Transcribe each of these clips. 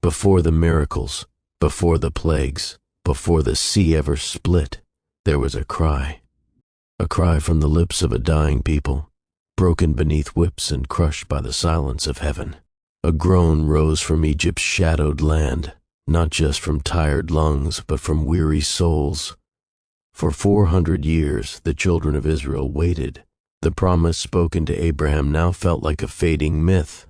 Before the miracles, before the plagues, before the sea ever split, there was a cry from the lips of a dying people, broken beneath whips and crushed by the silence of heaven. A groan rose from Egypt's shadowed land, not just from tired lungs, but from weary souls. For 400 years, the children of Israel waited. The promise spoken to Abraham now felt like a fading myth.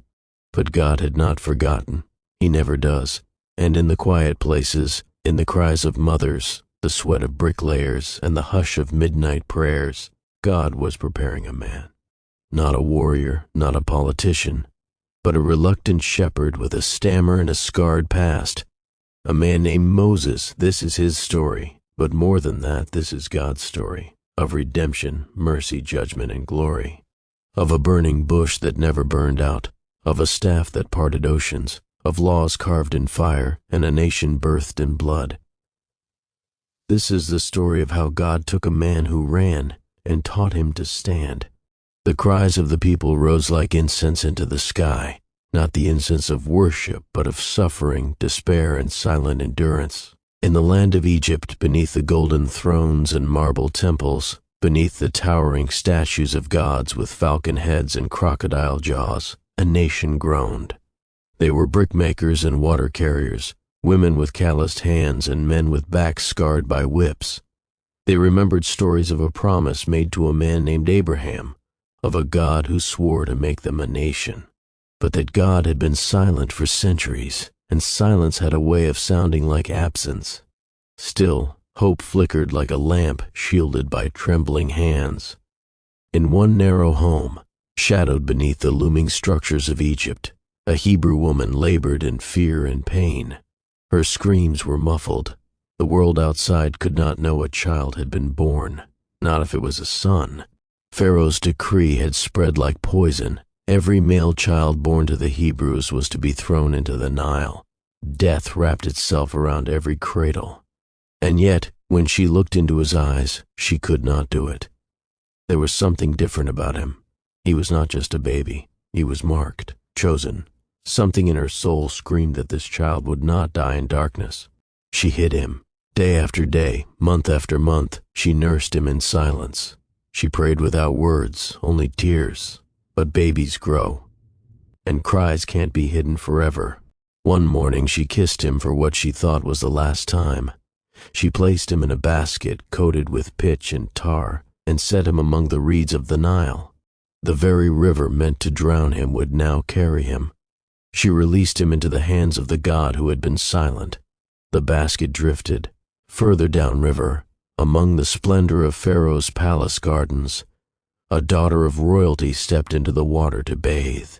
But God had not forgotten. He never does. And in the quiet places, in the cries of mothers, the sweat of bricklayers, and the hush of midnight prayers, God was preparing a man. Not a warrior, not a politician, but a reluctant shepherd with a stammer and a scarred past. A man named Moses. This is his story. But more than that, this is God's story, of redemption, mercy, judgment, and glory, of a burning bush that never burned out, of a staff that parted oceans, of laws carved in fire, and a nation birthed in blood. This is the story of how God took a man who ran and taught him to stand. The cries of the people rose like incense into the sky, not the incense of worship, but of suffering, despair, and silent endurance. In the land of Egypt, beneath the golden thrones and marble temples, beneath the towering statues of gods with falcon heads and crocodile jaws, a nation groaned. They were brickmakers and water carriers, women with calloused hands and men with backs scarred by whips. They remembered stories of a promise made to a man named Abraham, of a God who swore to make them a nation, but that God had been silent for centuries, and silence had a way of sounding like absence. Still, hope flickered like a lamp shielded by trembling hands. In one narrow home, shadowed beneath the looming structures of Egypt, a Hebrew woman labored in fear and pain. Her screams were muffled. The world outside could not know a child had been born, not if it was a son. Pharaoh's decree had spread like poison. Every male child born to the Hebrews was to be thrown into the Nile. Death wrapped itself around every cradle. And yet, when she looked into his eyes, she could not do it. There was something different about him. He was not just a baby. He was marked, chosen. Something in her soul screamed that this child would not die in darkness. She hid him. Day after day, month after month, she nursed him in silence. She prayed without words, only tears. But babies grow, and cries can't be hidden forever. One morning she kissed him for what she thought was the last time. She placed him in a basket coated with pitch and tar and set him among the reeds of the Nile. The very river meant to drown him would now carry him. She released him into the hands of the God who had been silent. The basket drifted, further downriver, among the splendor of Pharaoh's palace gardens. A daughter of royalty stepped into the water to bathe.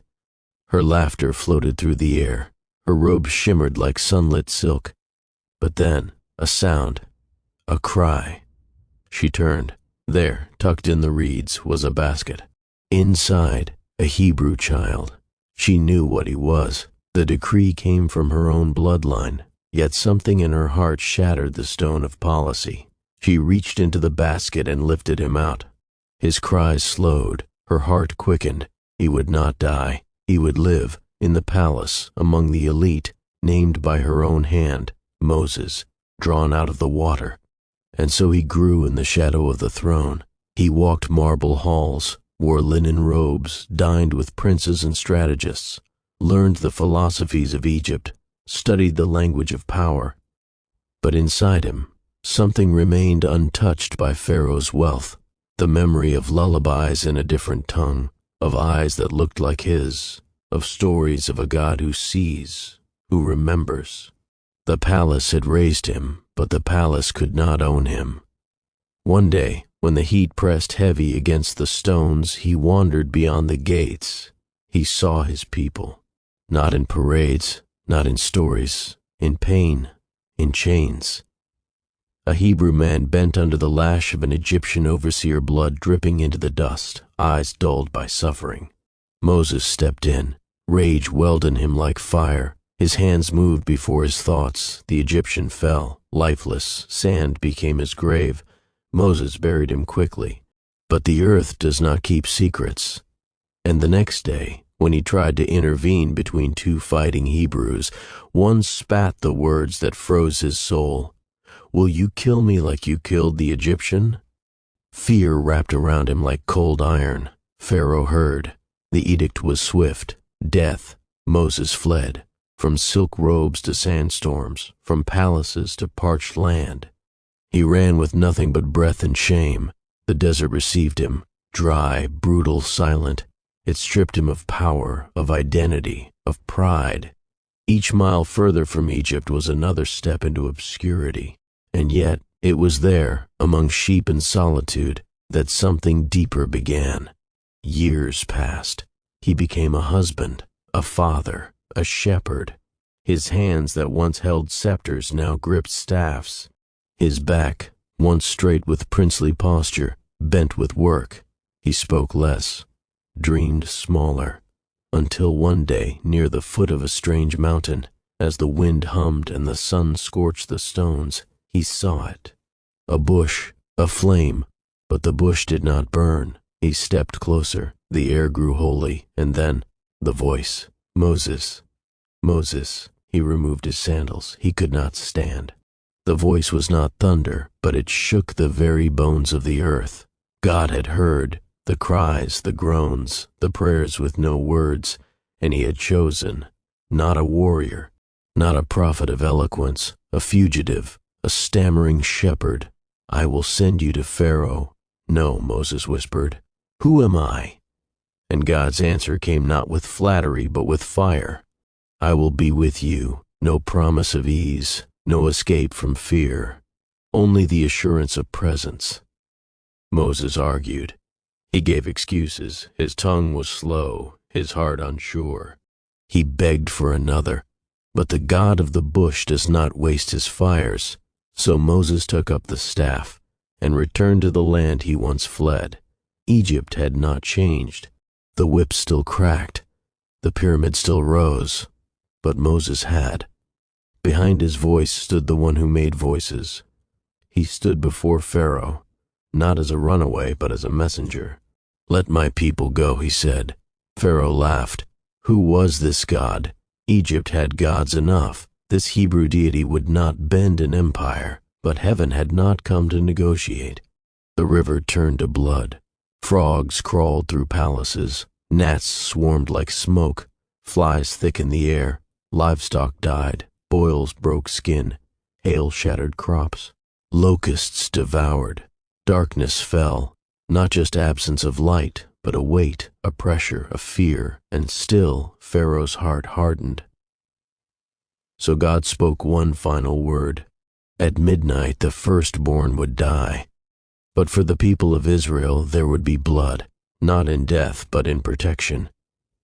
Her laughter floated through the air. Her robe shimmered like sunlit silk. But then, a sound, a cry. She turned. There, tucked in the reeds, was a basket. Inside, a Hebrew child. She knew what he was. The decree came from her own bloodline, yet something in her heart shattered the stone of policy. She reached into the basket and lifted him out. His cries slowed, her heart quickened. He would not die. He would live in the palace among the elite, named by her own hand, Moses, drawn out of the water. And so he grew in the shadow of the throne. He walked marble halls, wore linen robes, dined with princes and strategists, learned the philosophies of Egypt, studied the language of power. But inside him, something remained untouched by Pharaoh's wealth. The memory of lullabies in a different tongue, of eyes that looked like his, of stories of a God who sees, who remembers. The palace had raised him, but the palace could not own him. One day, when the heat pressed heavy against the stones, he wandered beyond the gates. He saw his people, not in parades, not in stories, in pain, in chains. A Hebrew man bent under the lash of an Egyptian overseer, blood dripping into the dust, eyes dulled by suffering. Moses stepped in. Rage welled in him like fire. His hands moved before his thoughts. The Egyptian fell, lifeless. Sand became his grave. Moses buried him quickly. But the earth does not keep secrets. And the next day, When he tried to intervene between two fighting Hebrews, one spat the words that froze his soul. "Will you kill me like you killed the Egyptian?" Fear wrapped around him like cold iron. Pharaoh heard. The edict was swift. Death. Moses fled. From silk robes to sandstorms, from palaces to parched land. He ran with nothing but breath and shame. The desert received him, dry, brutal, silent. It stripped him of power, of identity, of pride. Each mile further from Egypt was another step into obscurity. And yet, it was there, among sheep and solitude, that something deeper began. Years passed. He became a husband, a father, a shepherd. His hands that once held scepters now gripped staffs. His back, once straight with princely posture, bent with work. He spoke less, dreamed smaller, until one day, near the foot of a strange mountain, as the wind hummed and the sun scorched the stones, he saw it. A bush, a flame, but the bush did not burn. He stepped closer, the air grew holy, and then, the voice, "Moses, Moses." He removed his sandals. He could not stand. The voice was not thunder, but it shook the very bones of the earth. God had heard the cries, the groans, the prayers with no words, and he had chosen, not a warrior, not a prophet of eloquence, a fugitive, a stammering shepherd. "I will send you to Pharaoh." "No," Moses whispered. "Who am I?" And God's answer came not with flattery, but with fire. "I will be with you." No promise of ease, no escape from fear, only the assurance of presence. Moses argued. He gave excuses. His tongue was slow, his heart unsure. He begged for another, but the God of the bush does not waste his fires. So Moses took up the staff and returned to the land he once fled. Egypt had not changed. The whip still cracked. The pyramid still rose. But Moses had. Behind his voice stood the one who made voices. He stood before Pharaoh, not as a runaway, but as a messenger. "Let my people go," he said. Pharaoh laughed. Who was this God? Egypt had gods enough. This Hebrew deity would not bend an empire, but heaven had not come to negotiate. The river turned to blood. Frogs crawled through palaces. Gnats swarmed like smoke. Flies thickened the air. Livestock died. Boils broke skin. Hail shattered crops. Locusts devoured. Darkness fell. Not just absence of light, but a weight, a pressure, a fear, and still Pharaoh's heart hardened. So God spoke one final word. At midnight the firstborn would die. But for the people of Israel there would be blood, not in death but in protection.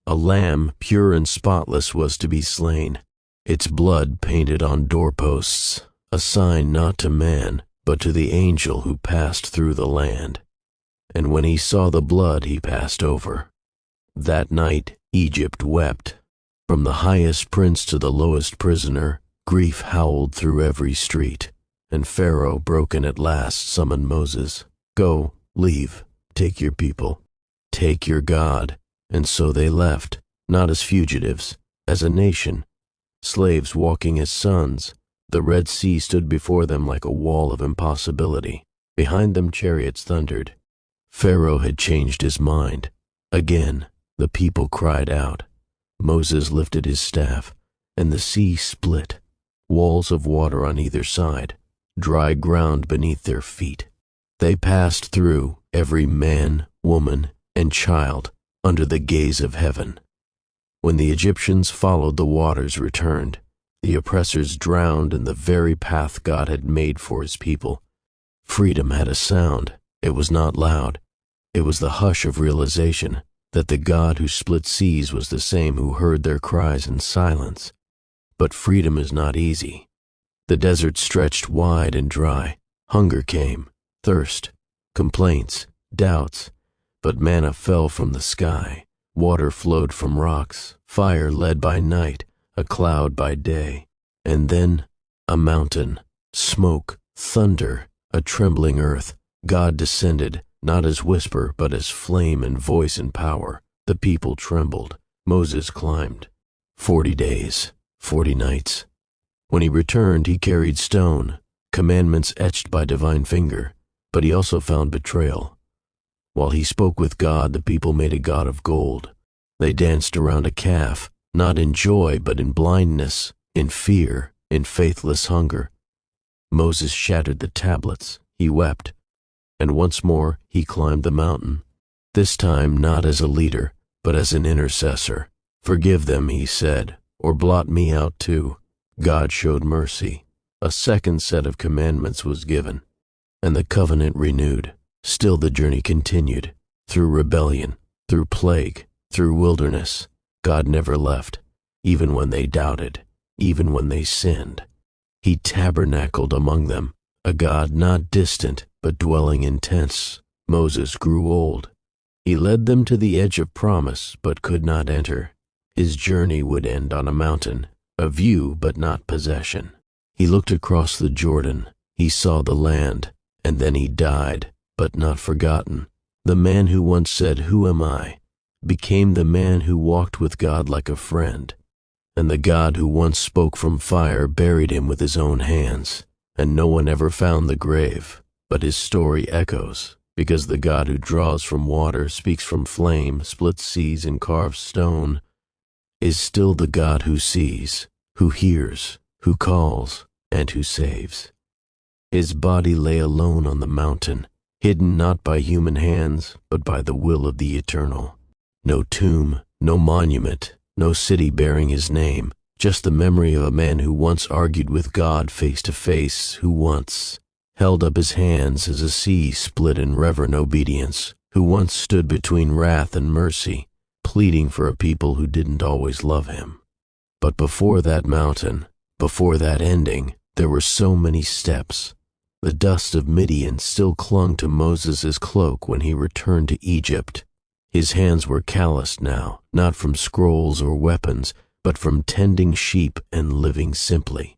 A lamb, pure and spotless, was to be slain, its blood painted on doorposts, a sign not to man, but to the angel who passed through the land. And when he saw the blood, he passed over. That night Egypt wept. From the highest prince to the lowest prisoner, grief howled through every street. And Pharaoh, broken at last, summoned Moses. "Go, leave, take your people, take your God." And so they left, not as fugitives, as a nation, slaves walking as sons. The Red Sea stood before them like a wall of impossibility. Behind them chariots thundered. Pharaoh had changed his mind. Again, the people cried out. Moses lifted his staff, and the sea split, walls of water on either side, dry ground beneath their feet. They passed through, every man, woman, and child, under the gaze of heaven. When the Egyptians followed, the waters returned. The oppressors drowned in the very path God had made for his people. Freedom had a sound. It was not loud. It was the hush of realization that the God who split seas was the same who heard their cries in silence. But freedom is not easy. The desert stretched wide and dry. Hunger came, thirst, complaints, doubts. But manna fell from the sky. Water flowed from rocks. Fire led by night, a cloud by day. And then a mountain, smoke, thunder, a trembling earth. God descended, not as whisper, but as flame and voice and power. The people trembled. Moses climbed. 40 days, 40 nights. When he returned, he carried stone, commandments etched by divine finger, but he also found betrayal. While he spoke with God, the people made a god of gold. They danced around a calf, not in joy, but in blindness, in fear, in faithless hunger. Moses shattered the tablets. He wept. And once more he climbed the mountain, this time not as a leader, but as an intercessor. Forgive them, he said, or blot me out too. God showed mercy. A second set of commandments was given, and the covenant renewed. Still the journey continued, through rebellion, through plague, through wilderness. God never left, even when they doubted, even when they sinned. He tabernacled among them, a God not distant, but dwelling in tents. Moses grew old. He led them to the edge of promise, but could not enter. His journey would end on a mountain, a view but not possession. He looked across the Jordan. He saw the land, and then he died, but not forgotten. The man who once said, "Who am I?" became the man who walked with God like a friend. And the God who once spoke from fire buried him with his own hands, and no one ever found the grave. But his story echoes, because the God who draws from water, speaks from flame, splits seas and carves stone, is still the God who sees, who hears, who calls, and who saves. His body lay alone on the mountain, hidden not by human hands, but by the will of the Eternal. No tomb, no monument, no city bearing his name, just the memory of a man who once argued with God face to face, who once held up his hands as a sea split in reverent obedience, who once stood between wrath and mercy, pleading for a people who didn't always love him. But before that mountain, before that ending, there were so many steps. The dust of Midian still clung to Moses' cloak when he returned to Egypt. His hands were calloused now, not from scrolls or weapons, but from tending sheep and living simply.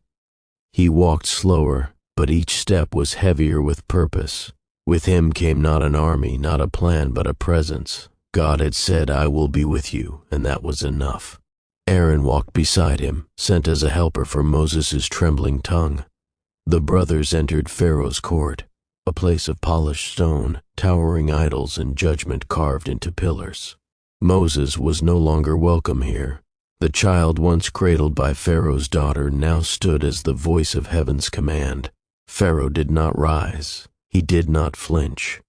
He walked slower, but each step was heavier with purpose. With him came not an army, not a plan, but a presence. God had said, "I will be with you," and that was enough. Aaron walked beside him, sent as a helper for Moses' trembling tongue. The brothers entered Pharaoh's court, a place of polished stone, towering idols and judgment carved into pillars. Moses was no longer welcome here. The child once cradled by Pharaoh's daughter now stood as the voice of heaven's command. Pharaoh did not rise. He did not flinch.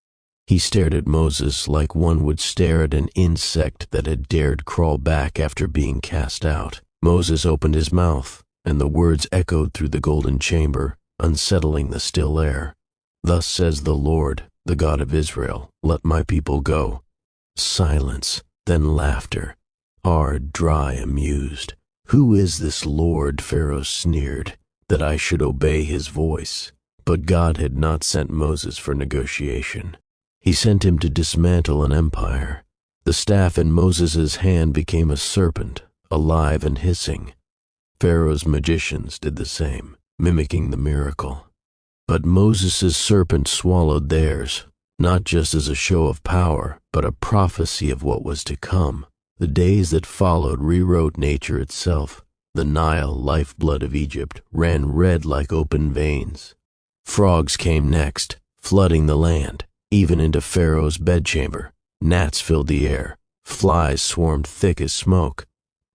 He stared at Moses like one would stare at an insect that had dared crawl back after being cast out. Moses opened his mouth, and the words echoed through the golden chamber, unsettling the still air. "Thus says the Lord, the God of Israel, let my people go." Silence, then laughter, hard, dry, amused. "Who is this Lord," Pharaoh sneered, "that I should obey his voice?" But God had not sent Moses for negotiation. He sent him to dismantle an empire. The staff in Moses' hand became a serpent, alive and hissing. Pharaoh's magicians did the same, mimicking the miracle. But Moses' serpent swallowed theirs, not just as a show of power, but a prophecy of what was to come. The days that followed rewrote nature itself. The Nile, lifeblood of Egypt, ran red like open veins. Frogs came next, flooding the land, even into Pharaoh's bedchamber. Gnats filled the air. Flies swarmed thick as smoke.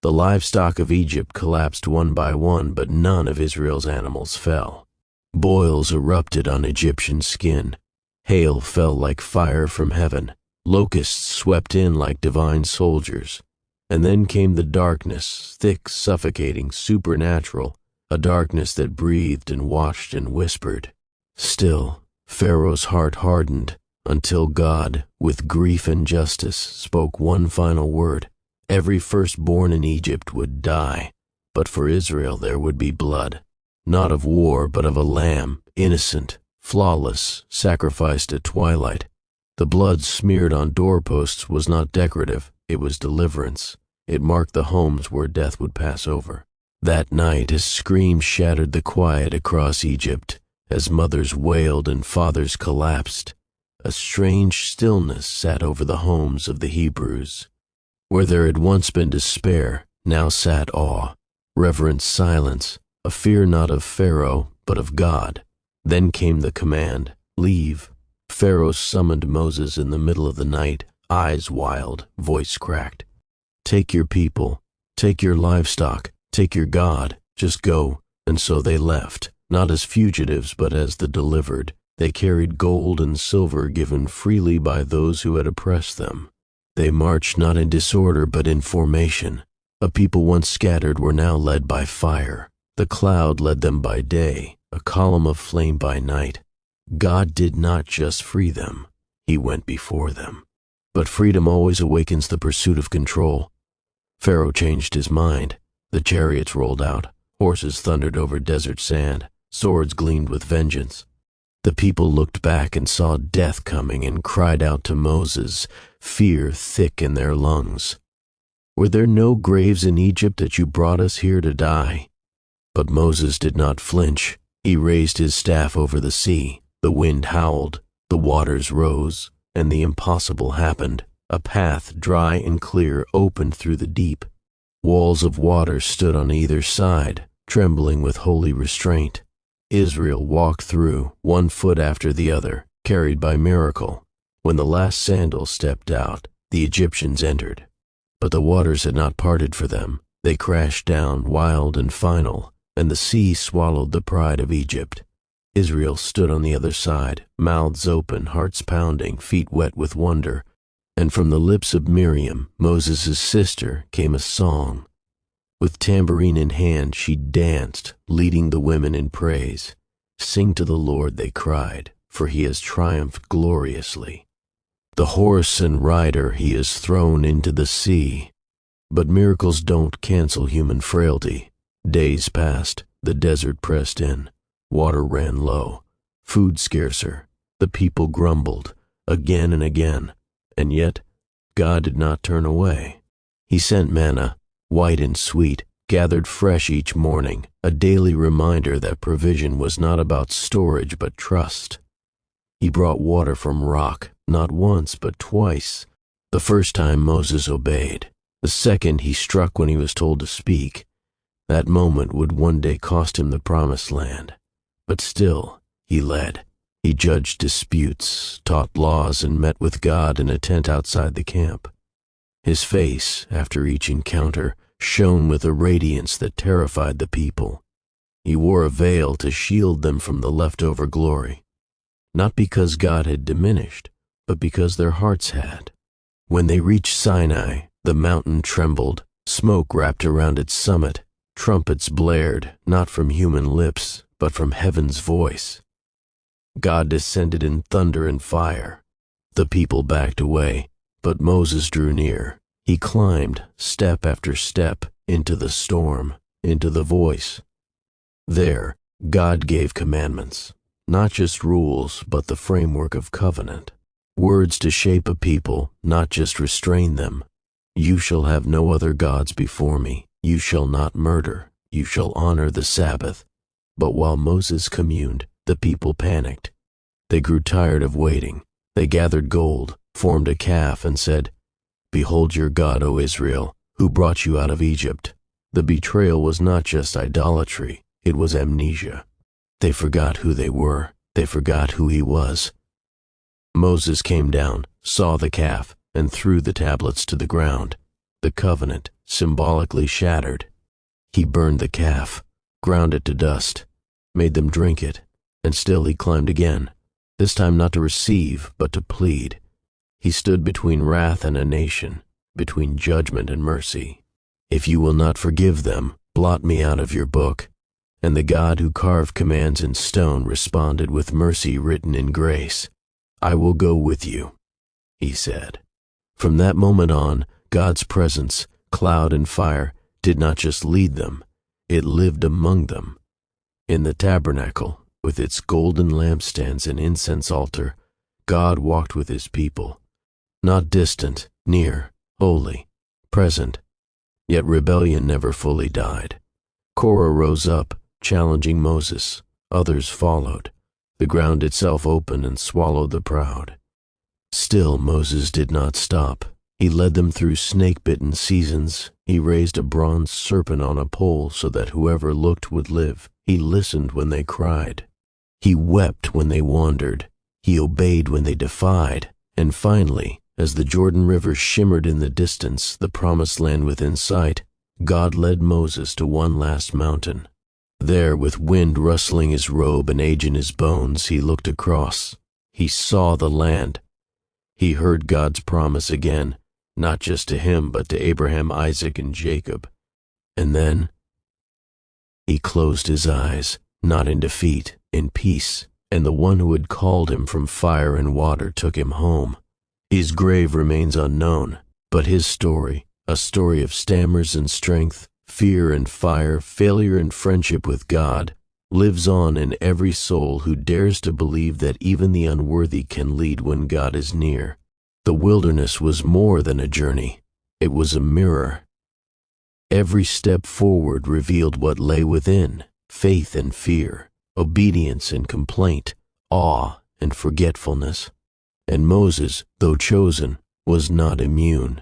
The livestock of Egypt collapsed one by one, but none of Israel's animals fell. Boils erupted on Egyptian skin. Hail fell like fire from heaven. Locusts swept in like divine soldiers. And then came the darkness, thick, suffocating, supernatural, a darkness that breathed and watched and whispered. Still, Pharaoh's heart hardened, until God, with grief and justice, spoke one final word. Every firstborn in Egypt would die, but for Israel there would be blood, not of war, but of a lamb, innocent, flawless, sacrificed at twilight. The blood smeared on doorposts was not decorative, it was deliverance. It marked the homes where death would pass over. That night, a scream shattered the quiet across Egypt, as mothers wailed and fathers collapsed. A strange stillness sat over the homes of the Hebrews. Where there had once been despair, now sat awe, reverent silence, a fear not of Pharaoh, but of God. Then came the command, "Leave." Pharaoh summoned Moses in the middle of the night, eyes wild, voice cracked. "Take your people, take your livestock, take your God, just go." And so they left, not as fugitives but as the delivered. They carried gold and silver given freely by those who had oppressed them. They marched not in disorder but in formation. A people once scattered were now led by fire. The cloud led them by day, a column of flame by night. God did not just free them, He went before them. But freedom always awakens the pursuit of control. Pharaoh changed his mind. The chariots rolled out, horses thundered over desert sand, swords gleamed with vengeance. The people looked back and saw death coming and cried out to Moses, fear thick in their lungs. "Were there no graves in Egypt that you brought us here to die?" But Moses did not flinch. He raised his staff over the sea. The wind howled, the waters rose, and the impossible happened. A path, dry and clear, opened through the deep. Walls of water stood on either side, trembling with holy restraint. Israel walked through, one foot after the other, carried by miracle. When the last sandal stepped out, the Egyptians entered. But the waters had not parted for them. They crashed down, wild and final, and the sea swallowed the pride of Egypt. Israel stood on the other side, mouths open, hearts pounding, feet wet with wonder. And from the lips of Miriam, Moses' sister, came a song. With tambourine in hand, she danced, leading the women in praise. "Sing to the Lord," they cried, "for He has triumphed gloriously. The horse and rider He has thrown into the sea." But miracles don't cancel human frailty. Days passed, the desert pressed in, water ran low, food scarcer, the people grumbled, again and again, and yet God did not turn away. He sent manna, white and sweet, gathered fresh each morning, a daily reminder that provision was not about storage but trust. He brought water from rock, not once but twice. The first time Moses obeyed. The second he struck when he was told to speak. That moment would one day cost him the promised land. But still, he led. He judged disputes, taught laws, and met with God in a tent outside the camp. His face, after each encounter, shone with a radiance that terrified the people. He wore a veil to shield them from the leftover glory. Not because God had diminished, but because their hearts had. When they reached Sinai, the mountain trembled, smoke wrapped around its summit, trumpets blared, not from human lips, but from heaven's voice. God descended in thunder and fire. The people backed away, but Moses drew near. He climbed, step after step, into the storm, into the voice. There, God gave commandments, not just rules, but the framework of covenant. Words to shape a people, not just restrain them. "You shall have no other gods before me. You shall not murder. You shall honor the Sabbath." But while Moses communed, the people panicked. They grew tired of waiting. They gathered gold, formed a calf, and said, "Behold your God, O Israel, who brought you out of Egypt." The betrayal was not just idolatry, it was amnesia. They forgot who they were. They forgot who He was. Moses came down, saw the calf, and threw the tablets to the ground. The covenant, symbolically shattered. He burned the calf, ground it to dust, made them drink it, and still he climbed again, this time not to receive, but to plead. He stood between wrath and a nation, between judgment and mercy. "If you will not forgive them, blot me out of your book." And the God who carved commands in stone responded with mercy written in grace. "I will go with you," He said. From that moment on, God's presence, cloud and fire, did not just lead them, it lived among them. In the tabernacle, with its golden lampstands and incense altar, God walked with His people. Not distant, near, holy, present. Yet rebellion never fully died. Korah rose up, challenging Moses. Others followed. The ground itself opened and swallowed the proud. Still Moses did not stop. He led them through snake-bitten seasons. He raised a bronze serpent on a pole so that whoever looked would live. He listened when they cried. He wept when they wandered. He obeyed when they defied. And finally, as the Jordan River shimmered in the distance, the promised land within sight, God led Moses to one last mountain. There, with wind rustling his robe and age in his bones, he looked across. He saw the land. He heard God's promise again, not just to him, but to Abraham, Isaac, and Jacob. And then he closed his eyes, not in defeat, in peace, and the one who had called him from fire and water took him home. His grave remains unknown, but his story, a story of stammers and strength, fear and fire, failure and friendship with God, lives on in every soul who dares to believe that even the unworthy can lead when God is near. The wilderness was more than a journey. It was a mirror. Every step forward revealed what lay within: faith and fear, obedience and complaint, awe and forgetfulness. And Moses, though chosen, was not immune.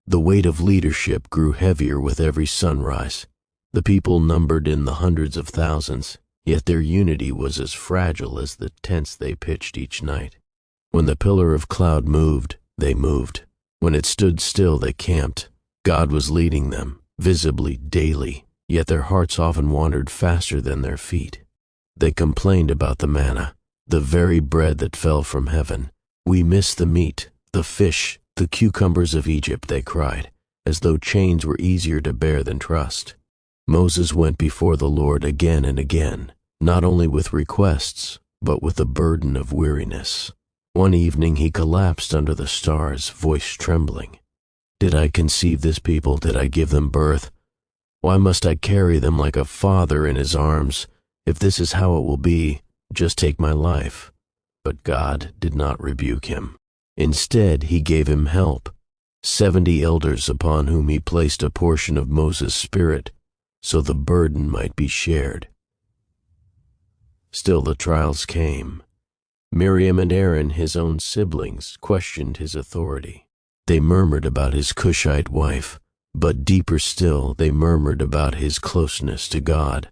The weight of leadership grew heavier with every sunrise. The people numbered in the hundreds of thousands, yet their unity was as fragile as the tents they pitched each night. When the pillar of cloud moved, they moved. When it stood still, they camped. God was leading them, visibly, daily, yet their hearts often wandered faster than their feet. They complained about the manna, the very bread that fell from heaven. "We miss the meat, the fish, the cucumbers of Egypt," they cried, as though chains were easier to bear than trust. Moses went before the Lord again and again, not only with requests, but with the burden of weariness. One evening he collapsed under the stars, voice trembling. "Did I conceive this people? Did I give them birth? Why must I carry them like a father in his arms? If this is how it will be, just take my life." But God did not rebuke him. Instead, he gave him help, 70 elders upon whom he placed a portion of Moses' spirit, so the burden might be shared. Still the trials came. Miriam and Aaron, his own siblings, questioned his authority. They murmured about his Cushite wife, but deeper still, they murmured about his closeness to God.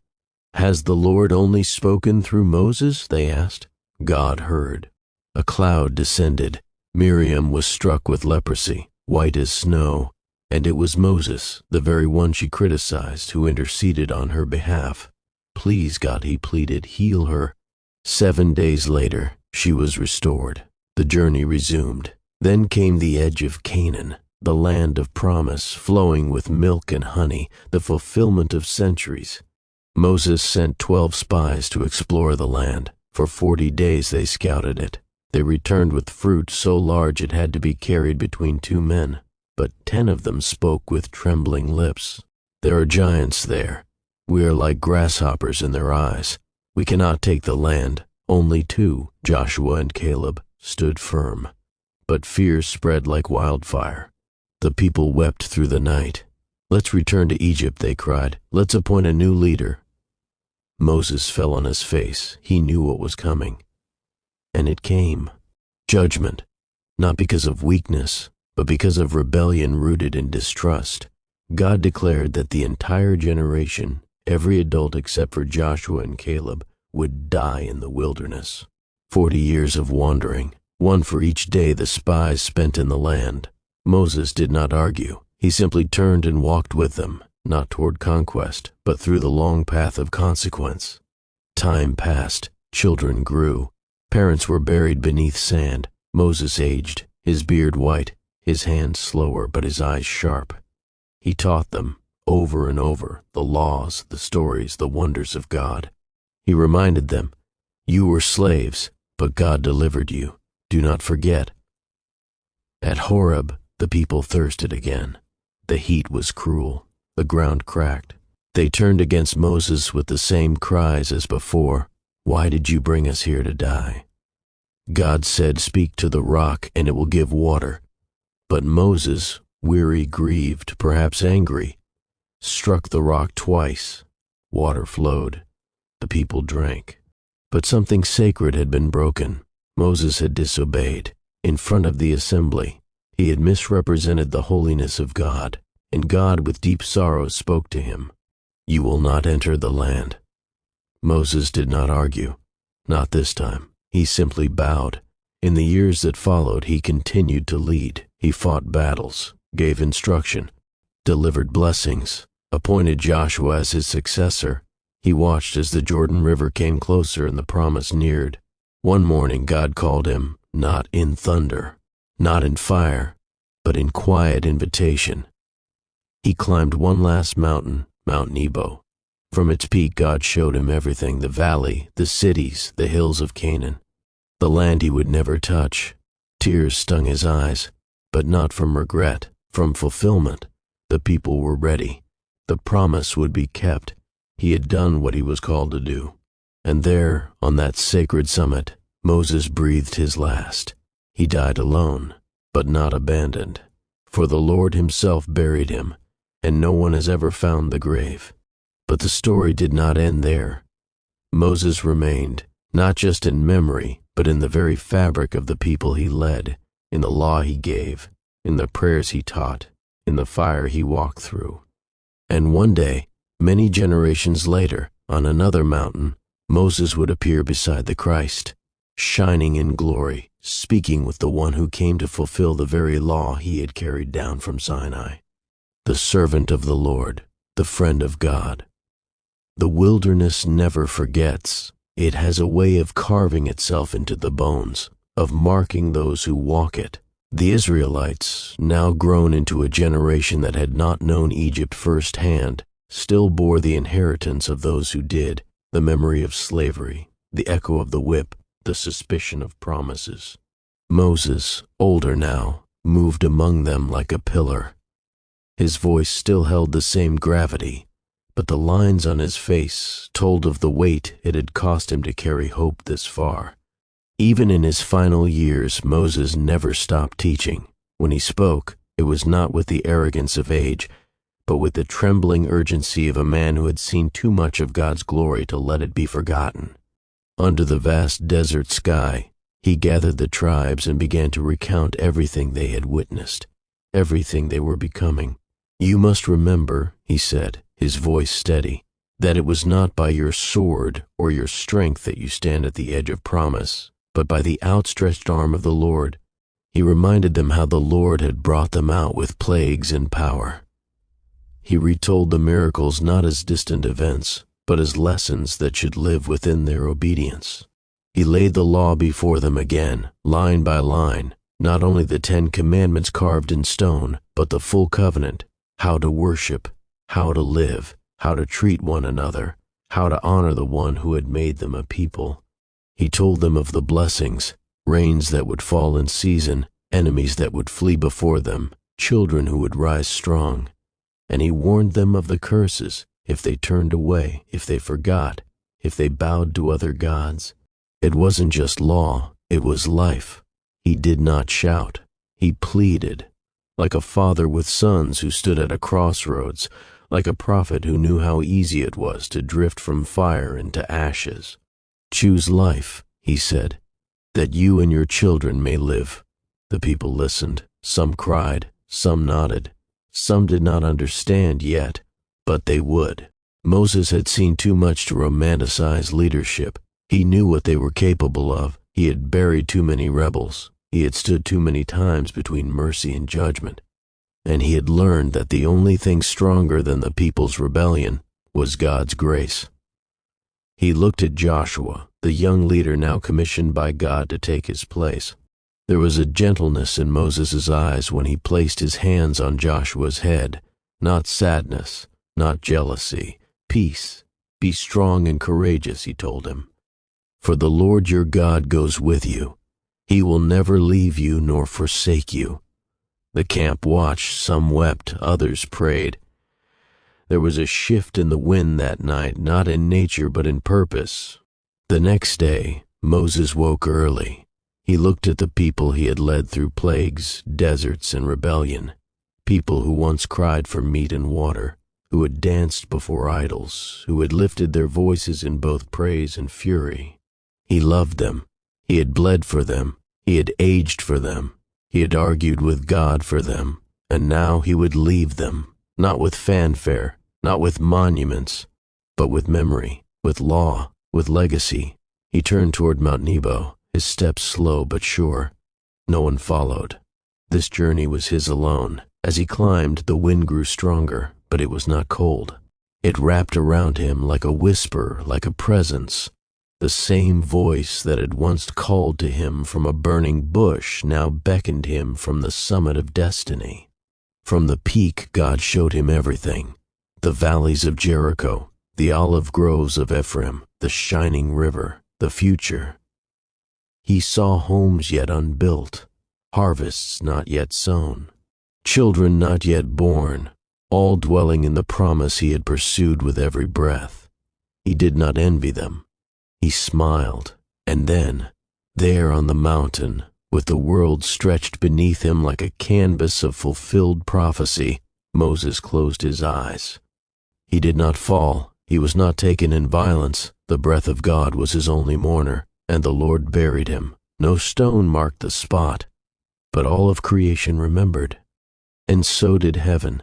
"Has the Lord only spoken through Moses?" they asked. God heard. A cloud descended. Miriam was struck with leprosy, white as snow, and it was Moses, the very one she criticized, who interceded on her behalf. "Please, God," he pleaded, "heal her." 7 days later, she was restored. The journey resumed. Then came the edge of Canaan, the land of promise, flowing with milk and honey, the fulfillment of centuries. Moses sent 12 spies to explore the land. For 40 days they scouted it. They returned with fruit so large it had to be carried between 2 men, but 10 of them spoke with trembling lips. "There are giants there. We are like grasshoppers in their eyes. We cannot take the land." Only 2, Joshua and Caleb, stood firm. But fear spread like wildfire. The people wept through the night. "Let's return to Egypt," they cried. "Let's appoint a new leader." Moses fell on his face. He knew what was coming. And it came. Judgment, not because of weakness, but because of rebellion rooted in distrust. God declared that the entire generation, every adult except for Joshua and Caleb, would die in the wilderness. 40 years of wandering, one for each day the spies spent in the land. Moses did not argue. He simply turned and walked with them, not toward conquest, but through the long path of consequence. Time passed. Children grew. Parents were buried beneath sand. Moses aged, his beard white, his hands slower but his eyes sharp. He taught them, over and over, the laws, the stories, the wonders of God. He reminded them, "You were slaves, but God delivered you. Do not forget." At Horeb, the people thirsted again. The heat was cruel. The ground cracked. They turned against Moses with the same cries as before. "Why did you bring us here to die?" God said, "Speak to the rock, and it will give water." But Moses, weary, grieved, perhaps angry, struck the rock twice. Water flowed. The people drank. But something sacred had been broken. Moses had disobeyed. In front of the assembly, He had misrepresented the holiness of God, and God with deep sorrow spoke to him, "You will not enter the land." Moses did not argue. Not this time. He simply bowed. In the years that followed, he continued to lead. He fought battles, gave instruction, delivered blessings, appointed Joshua as his successor. He watched as the Jordan River came closer and the promise neared. One morning, God called him, not in thunder, not in fire, but in quiet invitation. He climbed one last mountain, Mount Nebo. From its peak, God showed him everything: the valley, the cities, the hills of Canaan, the land he would never touch. Tears stung his eyes, but not from regret, from fulfillment. The people were ready. The promise would be kept. He had done what he was called to do. And there, on that sacred summit, Moses breathed his last. He died alone, but not abandoned, for the Lord himself buried him, and no one has ever found the grave. But the story did not end there. Moses remained, not just in memory, but in the very fabric of the people he led, in the law he gave, in the prayers he taught, in the fire he walked through. And one day, many generations later, on another mountain, Moses would appear beside the Christ, shining in glory, speaking with the one who came to fulfill the very law he had carried down from Sinai. The servant of the Lord, the friend of God. The wilderness never forgets. It has a way of carving itself into the bones, of marking those who walk it. The Israelites, now grown into a generation that had not known Egypt firsthand, still bore the inheritance of those who did, the memory of slavery, the echo of the whip, the suspicion of promises. Moses, older now, moved among them like a pillar. His voice still held the same gravity, but the lines on his face told of the weight it had cost him to carry hope this far. Even in his final years, Moses never stopped teaching. When he spoke, it was not with the arrogance of age, but with the trembling urgency of a man who had seen too much of God's glory to let it be forgotten. Under the vast desert sky, he gathered the tribes and began to recount everything they had witnessed, everything they were becoming. "You must remember," he said, his voice steady, "that it was not by your sword or your strength that you stand at the edge of promise, but by the outstretched arm of the Lord." He reminded them how the Lord had brought them out with plagues and power. He retold the miracles not as distant events, but as lessons that should live within their obedience. He laid the law before them again, line by line, not only the 10 Commandments carved in stone, but the full covenant, how to worship, how to live, how to treat one another, how to honor the one who had made them a people. He told them of the blessings, rains that would fall in season, enemies that would flee before them, children who would rise strong. And he warned them of the curses, if they turned away, if they forgot, if they bowed to other gods. It wasn't just law, it was life. He did not shout, he pleaded, like a father with sons who stood at a crossroads, like a prophet who knew how easy it was to drift from fire into ashes. "Choose life," he said, "that you and your children may live." The people listened. Some cried, some nodded. Some did not understand yet, but they would. Moses had seen too much to romanticize leadership. He knew what they were capable of. He had buried too many rebels. He had stood too many times between mercy and judgment. And he had learned that the only thing stronger than the people's rebellion was God's grace. He looked at Joshua, the young leader now commissioned by God to take his place. There was a gentleness in Moses' eyes when he placed his hands on Joshua's head, not sadness, not jealousy, peace. "Be strong and courageous," he told him, "for the Lord your God goes with you. He will never leave you nor forsake you." The camp watched. Some wept, others prayed. There was a shift in the wind that night, not in nature but in purpose. The next day, Moses woke early. He looked at the people he had led through plagues, deserts, and rebellion, people who once cried for meat and water, who had danced before idols, who had lifted their voices in both praise and fury. He loved them. He had bled for them. He had aged for them. He had argued with God for them, and now he would leave them, not with fanfare, not with monuments, but with memory, with law, with legacy. He turned toward Mount Nebo, his steps slow but sure. No one followed. This journey was his alone. As he climbed, the wind grew stronger, but it was not cold. It wrapped around him like a whisper, like a presence. The same voice that had once called to him from a burning bush now beckoned him from the summit of destiny. From the peak, God showed him everything: the valleys of Jericho, the olive groves of Ephraim, the shining river, the future. He saw homes yet unbuilt, harvests not yet sown, children not yet born, all dwelling in the promise he had pursued with every breath. He did not envy them. He smiled, and then, there on the mountain, with the world stretched beneath him like a canvas of fulfilled prophecy, Moses closed his eyes. He did not fall. He was not taken in violence. The breath of God was his only mourner, and the Lord buried him. No stone marked the spot, but all of creation remembered. And so did heaven,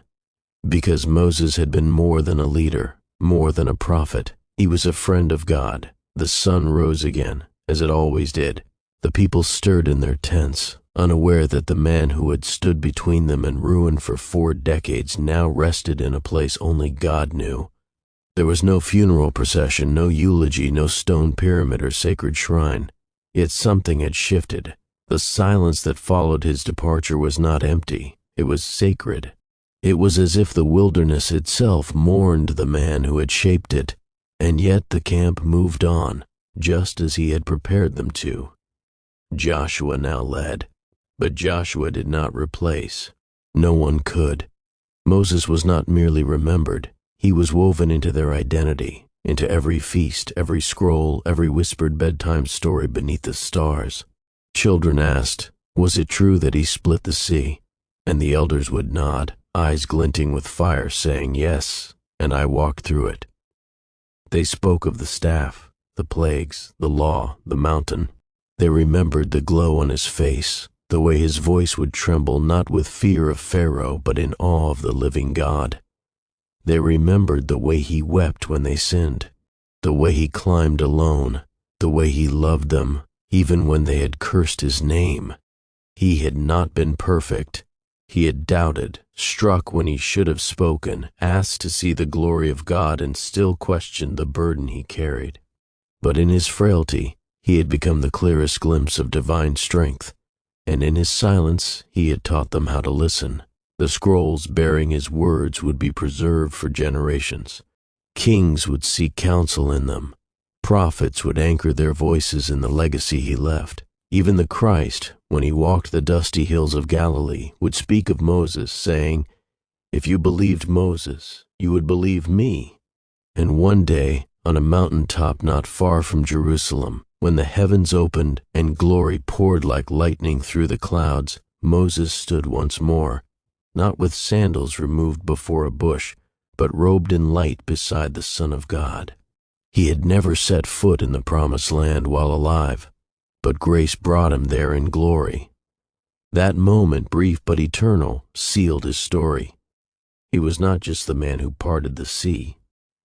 because Moses had been more than a leader, more than a prophet. He was a friend of God. The sun rose again, as it always did. The people stirred in their tents, unaware that the man who had stood between them and ruin for 4 decades now rested in a place only God knew. There was no funeral procession, no eulogy, no stone pyramid or sacred shrine. Yet something had shifted. The silence that followed his departure was not empty. It was sacred. It was as if the wilderness itself mourned the man who had shaped it. And yet the camp moved on, just as he had prepared them to. Joshua now led, but Joshua did not replace. No one could. Moses was not merely remembered. He was woven into their identity, into every feast, every scroll, every whispered bedtime story beneath the stars. Children asked, was it true that he split the sea? And the elders would nod, eyes glinting with fire, saying, yes, and I walked through it. They spoke of the staff, the plagues, the law, the mountain. They remembered the glow on his face, the way his voice would tremble not with fear of Pharaoh but in awe of the living God. They remembered the way he wept when they sinned, the way he climbed alone, the way he loved them even when they had cursed his name. He had not been perfect. He had doubted, struck when he should have spoken, asked to see the glory of God and still questioned the burden he carried. But in his frailty, he had become the clearest glimpse of divine strength, and in his silence he had taught them how to listen. The scrolls bearing his words would be preserved for generations. Kings would seek counsel in them. Prophets would anchor their voices in the legacy he left. Even the Christ, when he walked the dusty hills of Galilee, would speak of Moses, saying, if you believed Moses, you would believe me. And one day, on a mountaintop not far from Jerusalem, when the heavens opened and glory poured like lightning through the clouds, Moses stood once more, not with sandals removed before a bush, but robed in light beside the Son of God. He had never set foot in the promised land while alive, but grace brought him there in glory. That moment, brief but eternal, sealed his story. He was not just the man who parted the sea.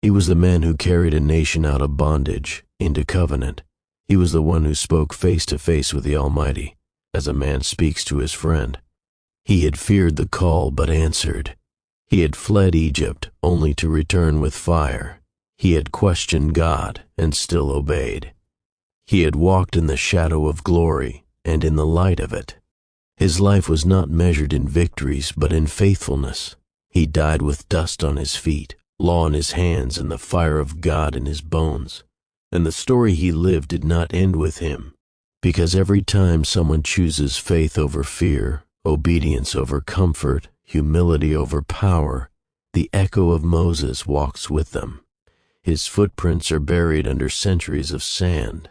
He was the man who carried a nation out of bondage into covenant. He was the one who spoke face to face with the Almighty, as a man speaks to his friend. He had feared the call but answered. He had fled Egypt only to return with fire. He had questioned God and still obeyed. He had walked in the shadow of glory and in the light of it. His life was not measured in victories but in faithfulness. He died with dust on his feet, law in his hands, and the fire of God in his bones. And the story he lived did not end with him, because every time someone chooses faith over fear, obedience over comfort, humility over power, the echo of Moses walks with them. His footprints are buried under centuries of sand,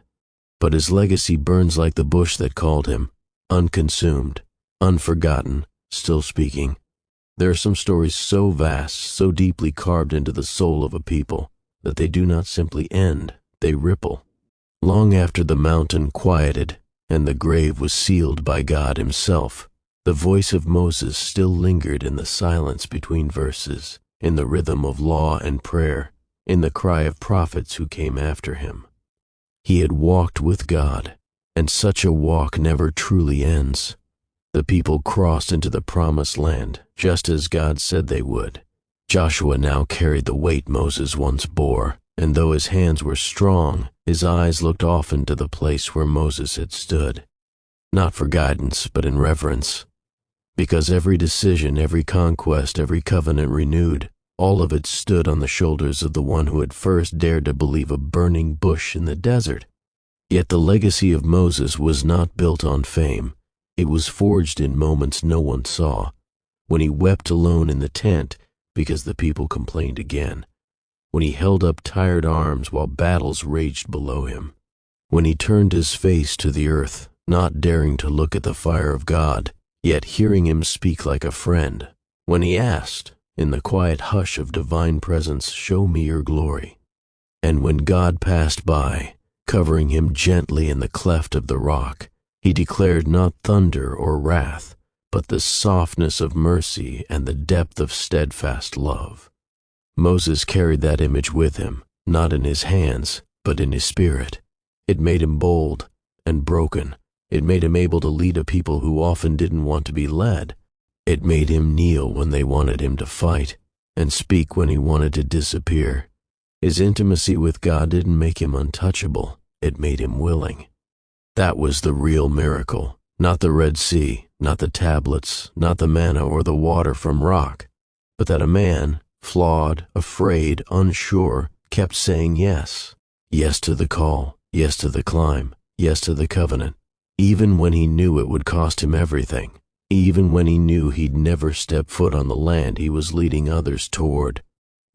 but his legacy burns like the bush that called him, unconsumed, unforgotten, still speaking. There are some stories so vast, so deeply carved into the soul of a people, that they do not simply end, they ripple. Long after the mountain quieted and the grave was sealed by God himself, The voice of Moses still lingered in the silence between verses, in the rhythm of law and prayer, in the cry of prophets who came after him. He had walked with God, and such a walk never truly ends. The people crossed into the promised land, just as God said they would. Joshua now carried the weight Moses once bore, and though his hands were strong, his eyes looked often to the place where Moses had stood, not for guidance, but in reverence. Because every decision, every conquest, every covenant renewed, all of it stood on the shoulders of the one who had first dared to believe a burning bush in the desert. Yet the legacy of Moses was not built on fame. It was forged in moments no one saw, when he wept alone in the tent because the people complained again, when he held up tired arms while battles raged below him, when he turned his face to the earth, not daring to look at the fire of God, yet hearing him speak like a friend, when he asked, in the quiet hush of divine presence, "Show me your glory." And when God passed by, covering him gently in the cleft of the rock, he declared not thunder or wrath, but the softness of mercy and the depth of steadfast love. Moses carried that image with him, not in his hands, but in his spirit. It made him bold and broken. It made him able to lead a people who often didn't want to be led. It made him kneel when they wanted him to fight, and speak when he wanted to disappear. His intimacy with God didn't make him untouchable, it made him willing. That was the real miracle, not the Red Sea, not the tablets, not the manna or the water from rock, but that a man, flawed, afraid, unsure, kept saying yes. Yes to the call, yes to the climb, yes to the covenant, even when he knew it would cost him everything, even when he knew he'd never step foot on the land he was leading others toward.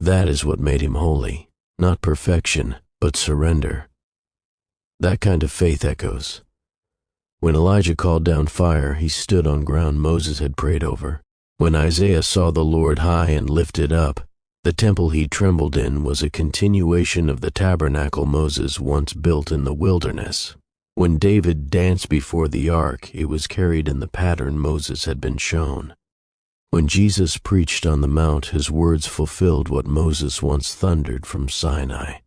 That is what made him holy, not perfection, but surrender. That kind of faith echoes. When Elijah called down fire, he stood on ground Moses had prayed over. When Isaiah saw the Lord high and lifted up, the temple he trembled in was a continuation of the tabernacle Moses once built in the wilderness. When David danced before the ark, it was carried in the pattern Moses had been shown. When Jesus preached on the mount, his words fulfilled what Moses once thundered from Sinai.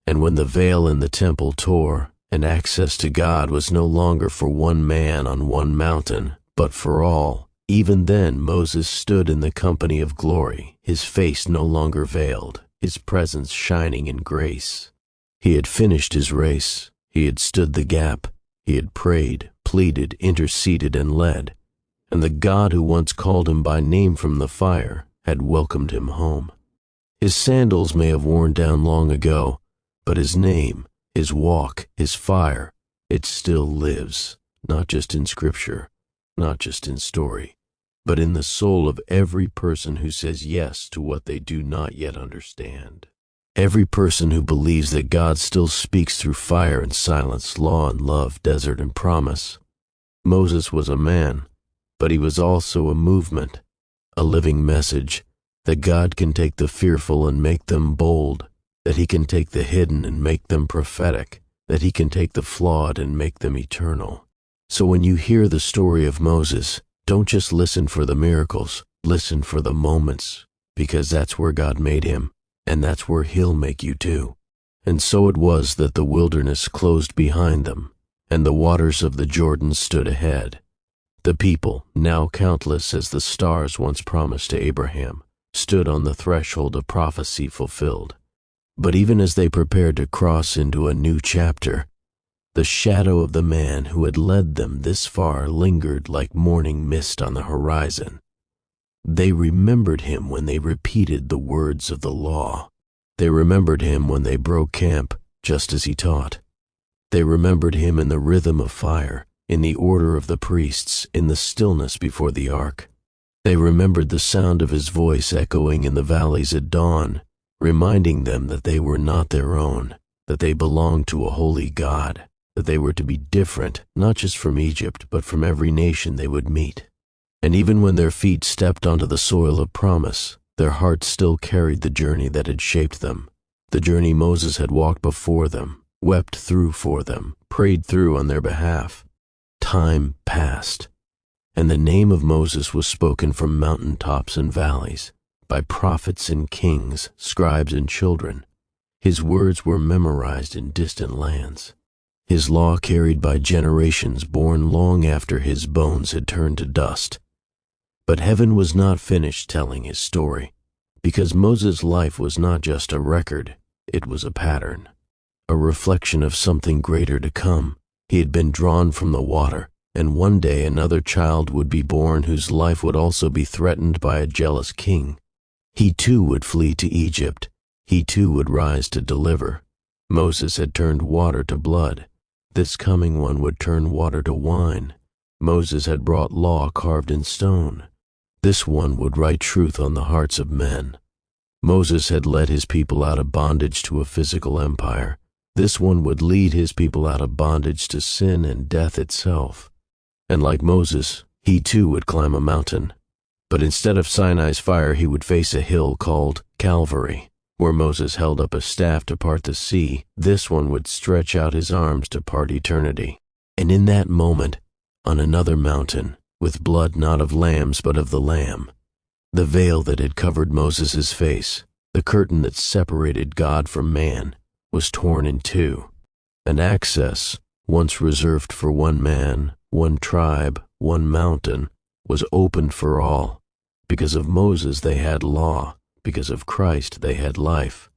And when the veil in the temple tore, and access to God was no longer for one man on one mountain, but for all, even then Moses stood in the company of glory, his face no longer veiled, his presence shining in grace. He had finished his race. He had stood the gap. He had prayed, pleaded, interceded, and led. And the God who once called him by name from the fire had welcomed him home. His sandals may have worn down long ago, but his name, his walk, his fire, it still lives, not just in scripture, not just in story, but in the soul of every person who says yes to what they do not yet understand. Every person who believes that God still speaks through fire and silence, law and love, desert and promise. Moses was a man, but he was also a movement, a living message that God can take the fearful and make them bold, that he can take the hidden and make them prophetic, that he can take the flawed and make them eternal. So when you hear the story of Moses, don't just listen for the miracles, listen for the moments, because that's where God made him. And that's where he'll make you too. And so it was that the wilderness closed behind them, and the waters of the Jordan stood ahead. The people, now countless as the stars once promised to Abraham, stood on the threshold of prophecy fulfilled. But even as they prepared to cross into a new chapter, the shadow of the man who had led them this far lingered like morning mist on the horizon. They remembered him when they repeated the words of the law. They remembered him when they broke camp, just as he taught. They remembered him in the rhythm of fire, in the order of the priests, in the stillness before the ark. They remembered the sound of his voice echoing in the valleys at dawn, reminding them that they were not their own, that they belonged to a holy God, that they were to be different, not just from Egypt, but from every nation they would meet. And even when their feet stepped onto the soil of promise, their hearts still carried the journey that had shaped them, the journey Moses had walked before them, wept through for them, prayed through on their behalf. Time passed, And the name of Moses was spoken from mountain tops and valleys, by prophets and kings, scribes and children. His words were memorized in distant lands. His law carried by generations born long after his bones had turned to dust. But heaven was not finished telling his story, because Moses' life was not just a record, it was a pattern, a reflection of something greater to come. He had been drawn from the water, and one day another child would be born whose life would also be threatened by a jealous king. He too would flee to Egypt. He too would rise to deliver. Moses had turned water to blood. This coming one would turn water to wine. Moses had brought law carved in stone. This one would write truth on the hearts of men. Moses had led his people out of bondage to a physical empire. This one would lead his people out of bondage to sin and death itself. And like Moses, he too would climb a mountain. But instead of Sinai's fire, he would face a hill called Calvary, where Moses held up a staff to part the sea. This one would stretch out his arms to part eternity. And in that moment, on another mountain, with blood not of lambs but of the Lamb, the veil that had covered Moses' face, the curtain that separated God from man, was torn in two. And access, once reserved for one man, one tribe, one mountain, was opened for all. Because of Moses they had law, because of Christ they had life.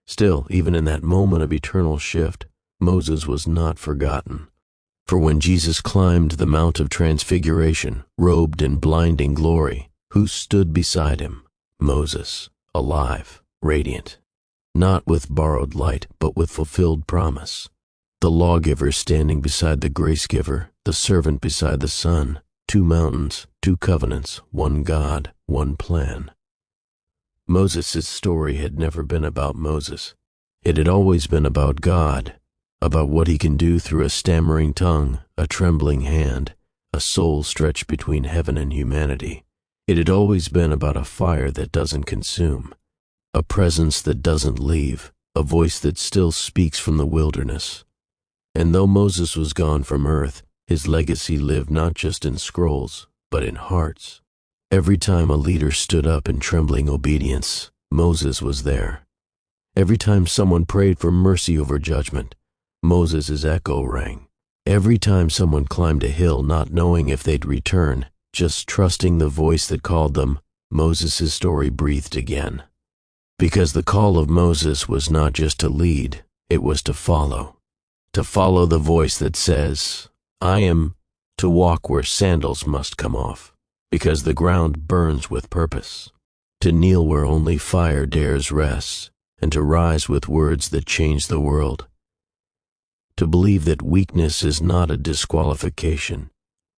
Still, even in that moment of eternal shift, Moses was not forgotten. For when Jesus climbed the Mount of Transfiguration, robed in blinding glory, who stood beside him? Moses, alive, radiant, not with borrowed light, but with fulfilled promise. The lawgiver standing beside the grace giver, the servant beside the Son, 2 mountains, 2 covenants, 1 God, 1 plan. Moses' story had never been about Moses. It had always been about God, about what he can do through a stammering tongue, a trembling hand, a soul stretched between heaven and humanity. It had always been about a fire that doesn't consume, a presence that doesn't leave, a voice that still speaks from the wilderness. And though Moses was gone from earth, his legacy lived not just in scrolls, but in hearts. Every time a leader stood up in trembling obedience, Moses was there. Every time someone prayed for mercy over judgment, Moses' echo rang. Every time someone climbed a hill not knowing if they'd return, just trusting the voice that called them, Moses' story breathed again. Because the call of Moses was not just to lead, it was to follow. To follow the voice that says, I am, to walk where sandals must come off, because the ground burns with purpose. To kneel where only fire dares rest, and to rise with words that change the world. To believe that weakness is not a disqualification,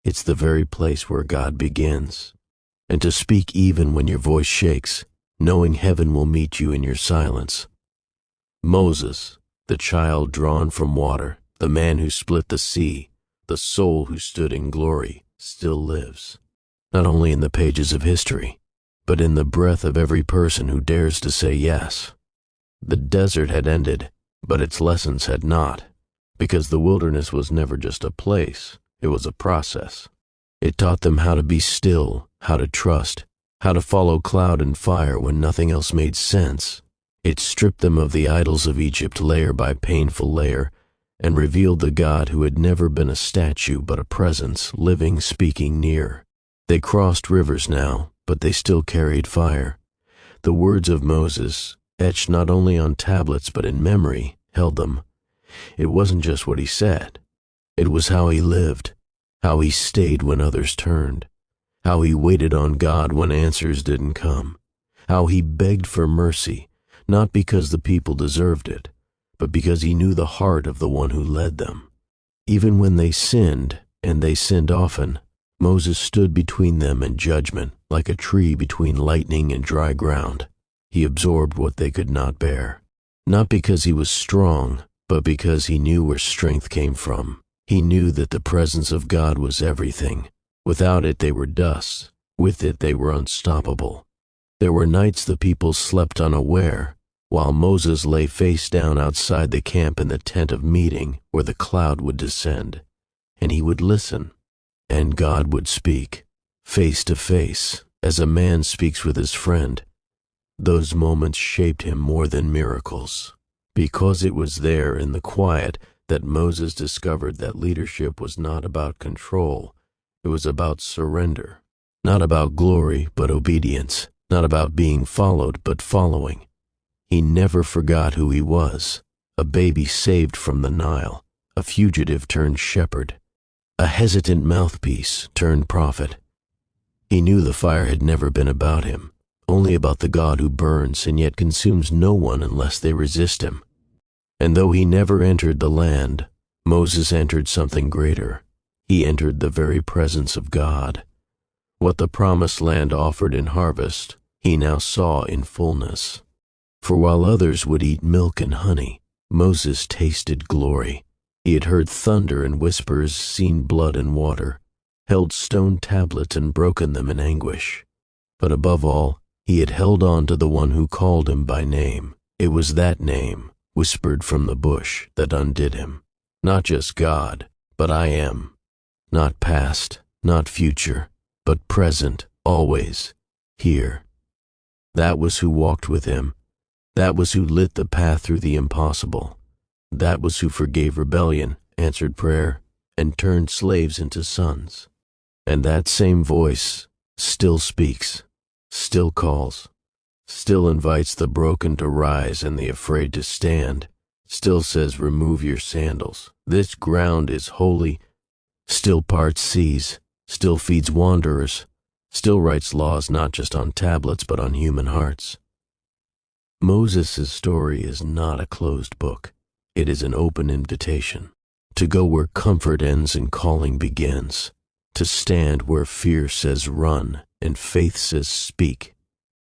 it's the very place where God begins. And to speak even when your voice shakes, knowing heaven will meet you in your silence. Moses, the child drawn from water, the man who split the sea, the soul who stood in glory, still lives, not only in the pages of history, but in the breath of every person who dares to say yes. The desert had ended, but its lessons had not, because the wilderness was never just a place, it was a process. It taught them how to be still, how to trust, how to follow cloud and fire when nothing else made sense. It stripped them of the idols of Egypt layer by painful layer, and revealed the God who had never been a statue but a presence, living, speaking near. They crossed rivers now, but they still carried fire. The words of Moses, etched not only on tablets but in memory, held them. It wasn't just what he said. It was how he lived, how he stayed when others turned, how he waited on God when answers didn't come, how he begged for mercy, not because the people deserved it, but because he knew the heart of the one who led them. Even when they sinned, and they sinned often, Moses stood between them and judgment, like a tree between lightning and dry ground. He absorbed what they could not bear, not because he was strong, but because he knew where strength came from. He knew that the presence of God was everything. Without it they were dust, with it they were unstoppable. There were nights the people slept unaware, while Moses lay face down outside the camp in the tent of meeting where the cloud would descend, and he would listen. And God would speak, face to face, as a man speaks with his friend. Those moments shaped him more than miracles, because it was there in the quiet that Moses discovered that leadership was not about control. It was about surrender, not about glory but obedience, not about being followed but following. He never forgot who he was, a baby saved from the Nile, a fugitive turned shepherd, a hesitant mouthpiece turned prophet. He knew the fire had never been about him, only about the God who burns and yet consumes no one unless they resist him. And though he never entered the land, Moses entered something greater. He entered the very presence of God. What the promised land offered in harvest, he now saw in fullness. For while others would eat milk and honey, Moses tasted glory. He had heard thunder and whispers, seen blood and water, held stone tablets and broken them in anguish. But above all, he had held on to the one who called him by name. It was that name, whispered from the bush, that undid him. Not just God, but I am. Not past, not future, but present, always, here. That was who walked with him. That was who lit the path through the impossible. That was who forgave rebellion, answered prayer, and turned slaves into sons. And that same voice still speaks, still calls, still invites the broken to rise and the afraid to stand, still says, remove your sandals. This ground is holy, still parts seas, still feeds wanderers, still writes laws not just on tablets but on human hearts. Moses' story is not a closed book. It is an open invitation to go where comfort ends and calling begins, to stand where fear says run and faith says speak,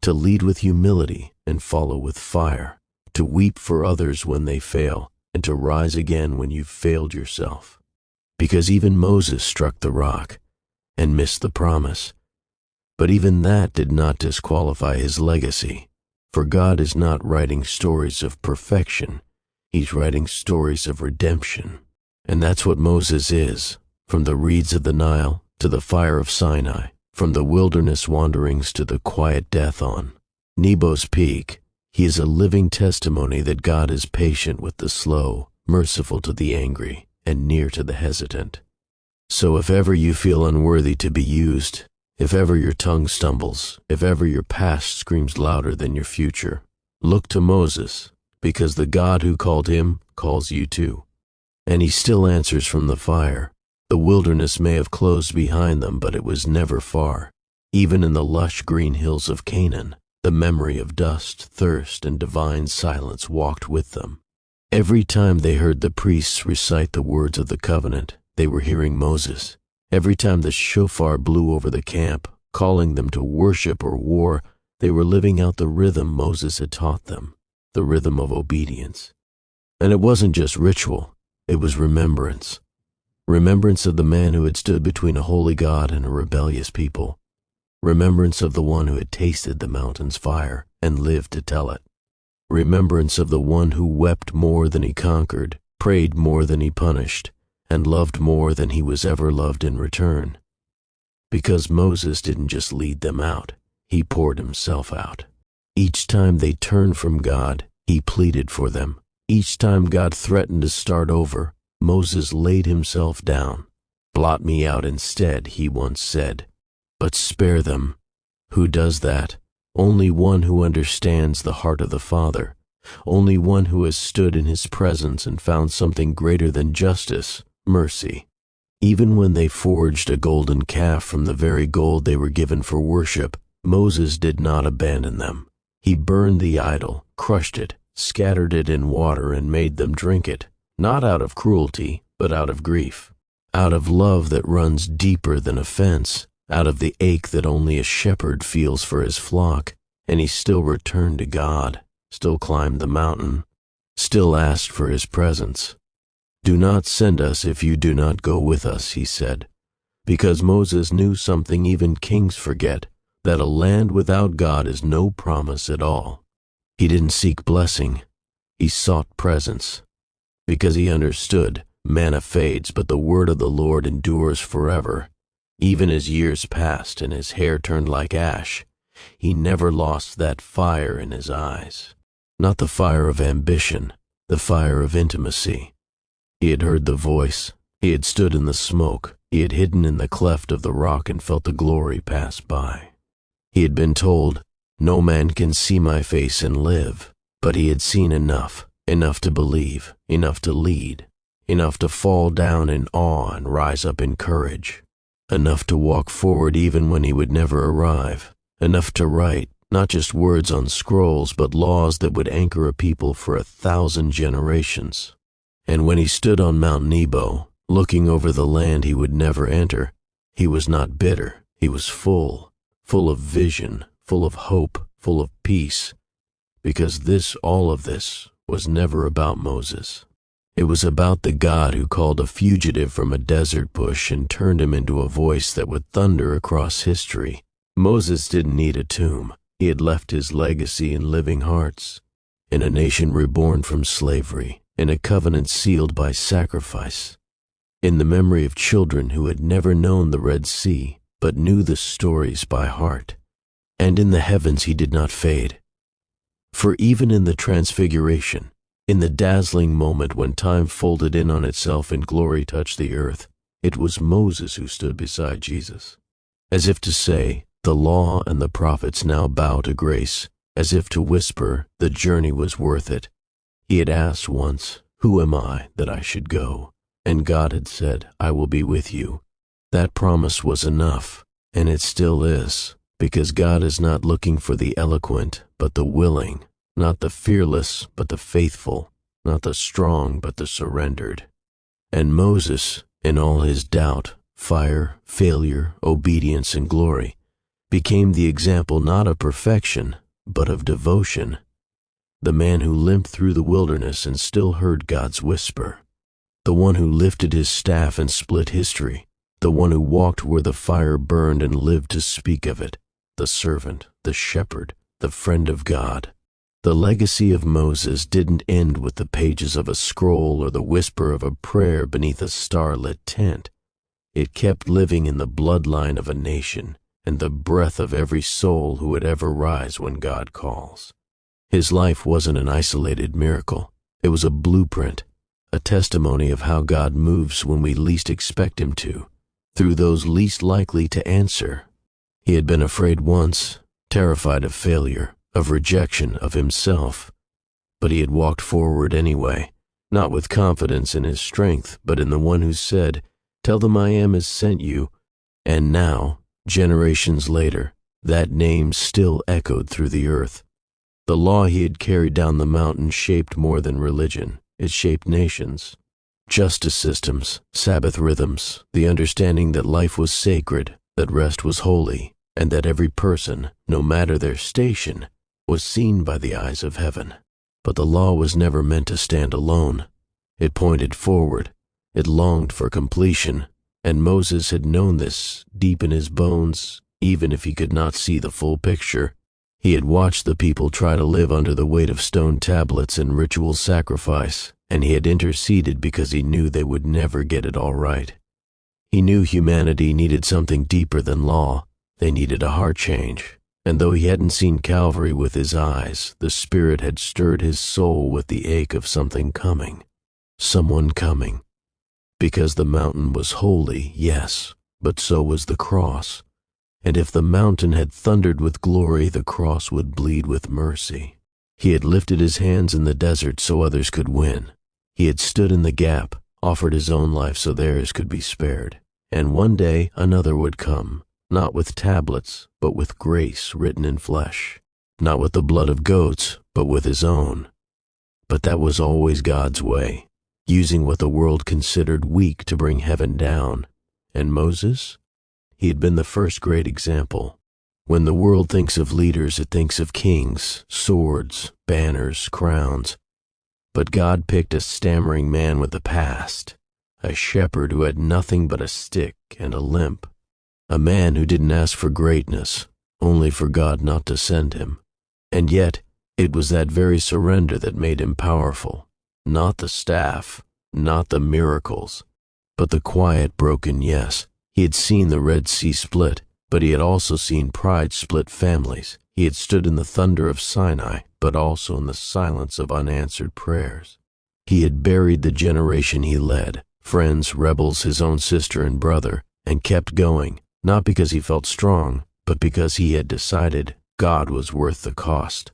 to lead with humility and follow with fire, to weep for others when they fail and to rise again when you've failed yourself. Because even Moses struck the rock and missed the promise. But even that did not disqualify his legacy, for God is not writing stories of perfection. He's writing stories of redemption. And that's what Moses is, from the reeds of the Nile to the fire of Sinai, from the wilderness wanderings to the quiet death on Nebo's Peak. He is a living testimony that God is patient with the slow, merciful to the angry, and near to the hesitant. So if ever you feel unworthy to be used, if ever your tongue stumbles, if ever your past screams louder than your future, look to Moses, because the God who called him calls you too. And he still answers from the fire. The wilderness may have closed behind them, but it was never far. Even in the lush green hills of Canaan, the memory of dust, thirst, and divine silence walked with them. Every time they heard the priests recite the words of the covenant, they were hearing Moses. Every time the shofar blew over the camp, calling them to worship or war, they were living out the rhythm Moses had taught them, the rhythm of obedience. And it wasn't just ritual, it was remembrance. Remembrance of the man who had stood between a holy God and a rebellious people. Remembrance of the one who had tasted the mountain's fire and lived to tell it. Remembrance of the one who wept more than he conquered, prayed more than he punished, and loved more than he was ever loved in return. Because Moses didn't just lead them out, he poured himself out. Each time they turned from God, he pleaded for them. Each time God threatened to start over, Moses laid himself down. Blot me out instead, he once said. But spare them. Who does that? Only one who understands the heart of the Father. Only one who has stood in his presence and found something greater than justice, mercy. Even when they forged a golden calf from the very gold they were given for worship, Moses did not abandon them. He burned the idol, crushed it, scattered it in water, and made them drink it, not out of cruelty, but out of grief, out of love that runs deeper than offense, out of the ache that only a shepherd feels for his flock. And he still returned to God, still climbed the mountain, still asked for his presence. Do not send us if you do not go with us, he said, because Moses knew something even kings forget, that a land without God is no promise at all. He didn't seek blessing, he sought presence, because he understood manna fades, but the word of the Lord endures forever. Even as years passed and his hair turned like ash, he never lost that fire in his eyes. Not the fire of ambition, the fire of intimacy. He had heard the voice. He had stood in the smoke. He had hidden in the cleft of the rock and felt the glory pass by. He had been told, "No man can see my face and live," but he had seen enough to believe, enough to lead, enough to fall down in awe and rise up in courage, enough to walk forward even when he would never arrive, enough to write, not just words on scrolls, but laws that would anchor a people for 1,000 generations. And when he stood on Mount Nebo, looking over the land he would never enter, he was not bitter. He was full of vision, full of hope, full of peace, because all of this was never about Moses. It was about the God who called a fugitive from a desert bush and turned him into a voice that would thunder across history. Moses didn't need a tomb. He had left his legacy in living hearts, in a nation reborn from slavery, in a covenant sealed by sacrifice, in the memory of children who had never known the Red Sea, but knew the stories by heart. And in the heavens he did not fade. For even in the transfiguration, in the dazzling moment when time folded in on itself and glory touched the earth, it was Moses who stood beside Jesus. As if to say, the law and the prophets now bow to grace, as if to whisper, the journey was worth it. He had asked once, "Who am I that I should go?" And God had said, "I will be with you." That promise was enough, and it still is, because God is not looking for the eloquent, but the willing, not the fearless, but the faithful, not the strong, but the surrendered. And Moses, in all his doubt, fire, failure, obedience, and glory, became the example not of perfection, but of devotion. The man who limped through the wilderness and still heard God's whisper. The one who lifted his staff and split history. The one who walked where the fire burned and lived to speak of it. The servant, the shepherd, the friend of God. The legacy of Moses didn't end with the pages of a scroll or the whisper of a prayer beneath a starlit tent. It kept living in the bloodline of a nation and the breath of every soul who would ever rise when God calls. His life wasn't an isolated miracle. It was a blueprint, a testimony of how God moves when we least expect him to, through those least likely to answer. He had been afraid once, terrified of failure, of rejection of himself, but he had walked forward anyway, not with confidence in his strength, but in the one who said, "Tell them I am has sent you." And now, generations later, that name still echoed through the earth. The law he had carried down the mountain shaped more than religion. It shaped nations. Justice systems, Sabbath rhythms, the understanding that life was sacred, that rest was holy, and that every person, no matter their station, was seen by the eyes of heaven. But the law was never meant to stand alone. It pointed forward. It longed for completion, and Moses had known this deep in his bones, even if he could not see the full picture. He had watched the people try to live under the weight of stone tablets and ritual sacrifice, and he had interceded because he knew they would never get it all right. He knew humanity needed something deeper than law. They needed a heart change. And though he hadn't seen Calvary with his eyes, the Spirit had stirred his soul with the ache of something coming. Someone coming. Because the mountain was holy, yes, but so was the cross. And if the mountain had thundered with glory, the cross would bleed with mercy. He had lifted his hands in the desert so others could win. He had stood in the gap, offered his own life so theirs could be spared. And one day another would come, not with tablets, but with grace written in flesh. Not with the blood of goats, but with his own. But that was always God's way, using what the world considered weak to bring heaven down. And Moses? He had been the first great example. When the world thinks of leaders, it thinks of kings, swords, banners, crowns. But God picked a stammering man with a past, a shepherd who had nothing but a stick and a limp, a man who didn't ask for greatness, only for God not to send him. And yet, it was that very surrender that made him powerful. Not the staff, not the miracles, but the quiet, broken yes. He had seen the Red Sea split, but he had also seen pride split families. He had stood in the thunder of Sinai, but also in the silence of unanswered prayers. He had buried the generation he led, friends, rebels, his own sister and brother, and kept going, not because he felt strong, but because he had decided God was worth the cost.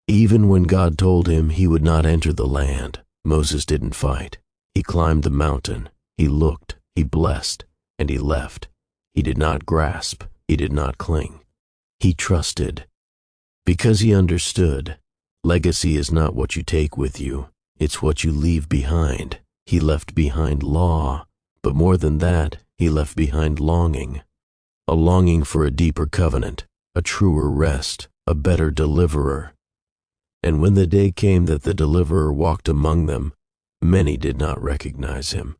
Even when God told him he would not enter the land, Moses didn't fight. He climbed the mountain, he looked, he blessed, and he left. He did not grasp, he did not cling. He trusted. Because he understood, legacy is not what you take with you, it's what you leave behind. He left behind law, but more than that, he left behind longing. A longing for a deeper covenant, a truer rest, a better deliverer. And when the day came that the deliverer walked among them, many did not recognize him.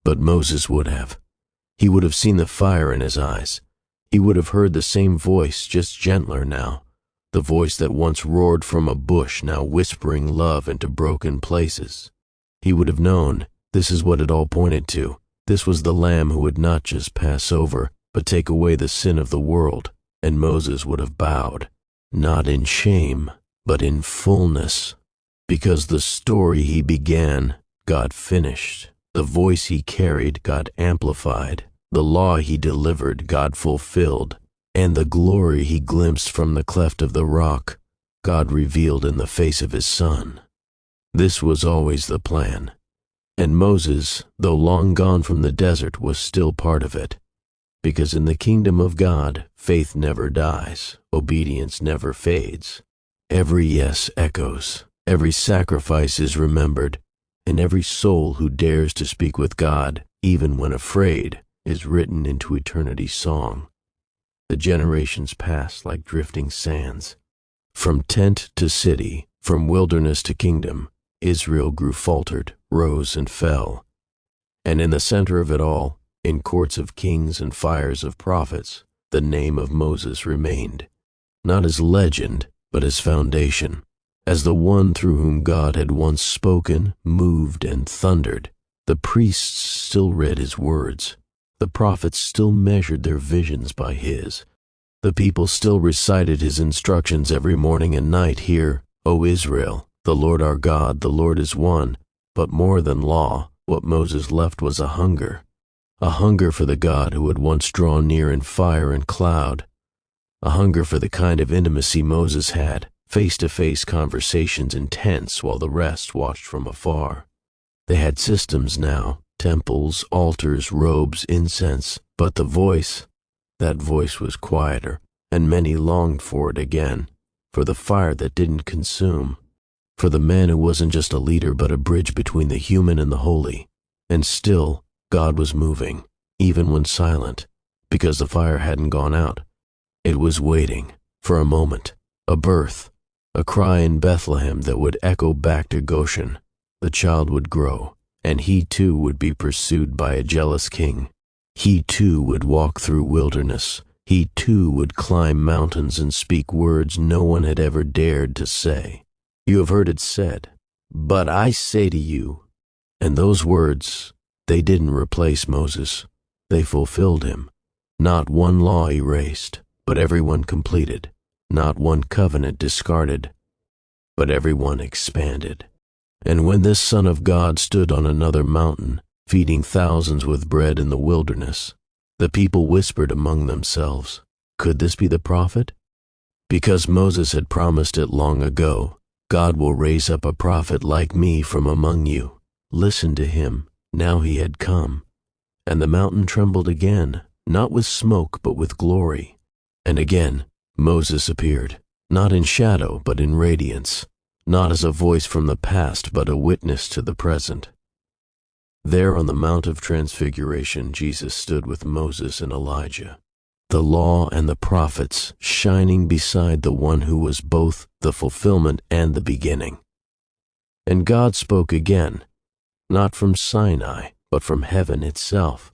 But Moses would have. He would have seen the fire in his eyes. He would have heard the same voice, just gentler now. The voice that once roared from a bush, now whispering love into broken places. He would have known this is what it all pointed to. This was the Lamb who would not just pass over, but take away the sin of the world. And Moses would have bowed, not in shame, but in fullness. Because the story he began, God finished. The voice he carried, God amplified. The law he delivered, God fulfilled. And the glory he glimpsed from the cleft of the rock, God revealed in the face of his Son. This was always the plan. And Moses, though long gone from the desert, was still part of it. Because in the kingdom of God, faith never dies, obedience never fades. Every yes echoes, every sacrifice is remembered, and every soul who dares to speak with God, even when afraid, is written into eternity's song. The generations pass like drifting sands. From tent to city, from wilderness to kingdom, Israel grew faltered, rose and fell. And in the center of it all, in courts of kings and fires of prophets, the name of Moses remained, not as legend, but as foundation, as the one through whom God had once spoken, moved, and thundered. The priests still read his words. The prophets still measured their visions by his. The people still recited his instructions every morning and night. Hear, O Israel, the Lord our God, the Lord is one. But more than law, what Moses left was a hunger for the God who had once drawn near in fire and cloud, a hunger for the kind of intimacy Moses had, face-to-face conversations intense while the rest watched from afar. They had systems now, temples, altars, robes, incense, but the voice, that voice was quieter, and many longed for it again, for the fire that didn't consume, for the man who wasn't just a leader but a bridge between the human and the holy. And still, God was moving, even when silent, because the fire hadn't gone out. It was waiting for a moment, a birth, a cry in Bethlehem that would echo back to Goshen. The child would grow, and he too would be pursued by a jealous king. He too would walk through wilderness. He too would climb mountains and speak words no one had ever dared to say. You have heard it said, but I say to you. And those words, they didn't replace Moses. They fulfilled him. Not one law erased, but every one completed. Not one covenant discarded, but every one expanded. And when this Son of God stood on another mountain, feeding thousands with bread in the wilderness, the people whispered among themselves, could this be the prophet? Because Moses had promised it long ago, God will raise up a prophet like me from among you. Listen to him. Now he had come. And the mountain trembled again, not with smoke but with glory. And again Moses appeared, not in shadow but in radiance, not as a voice from the past but a witness to the present. There on the Mount of Transfiguration, Jesus stood with Moses and Elijah, the law and the prophets shining beside the one who was both the fulfillment and the beginning. And God spoke again, not from Sinai, but from heaven itself.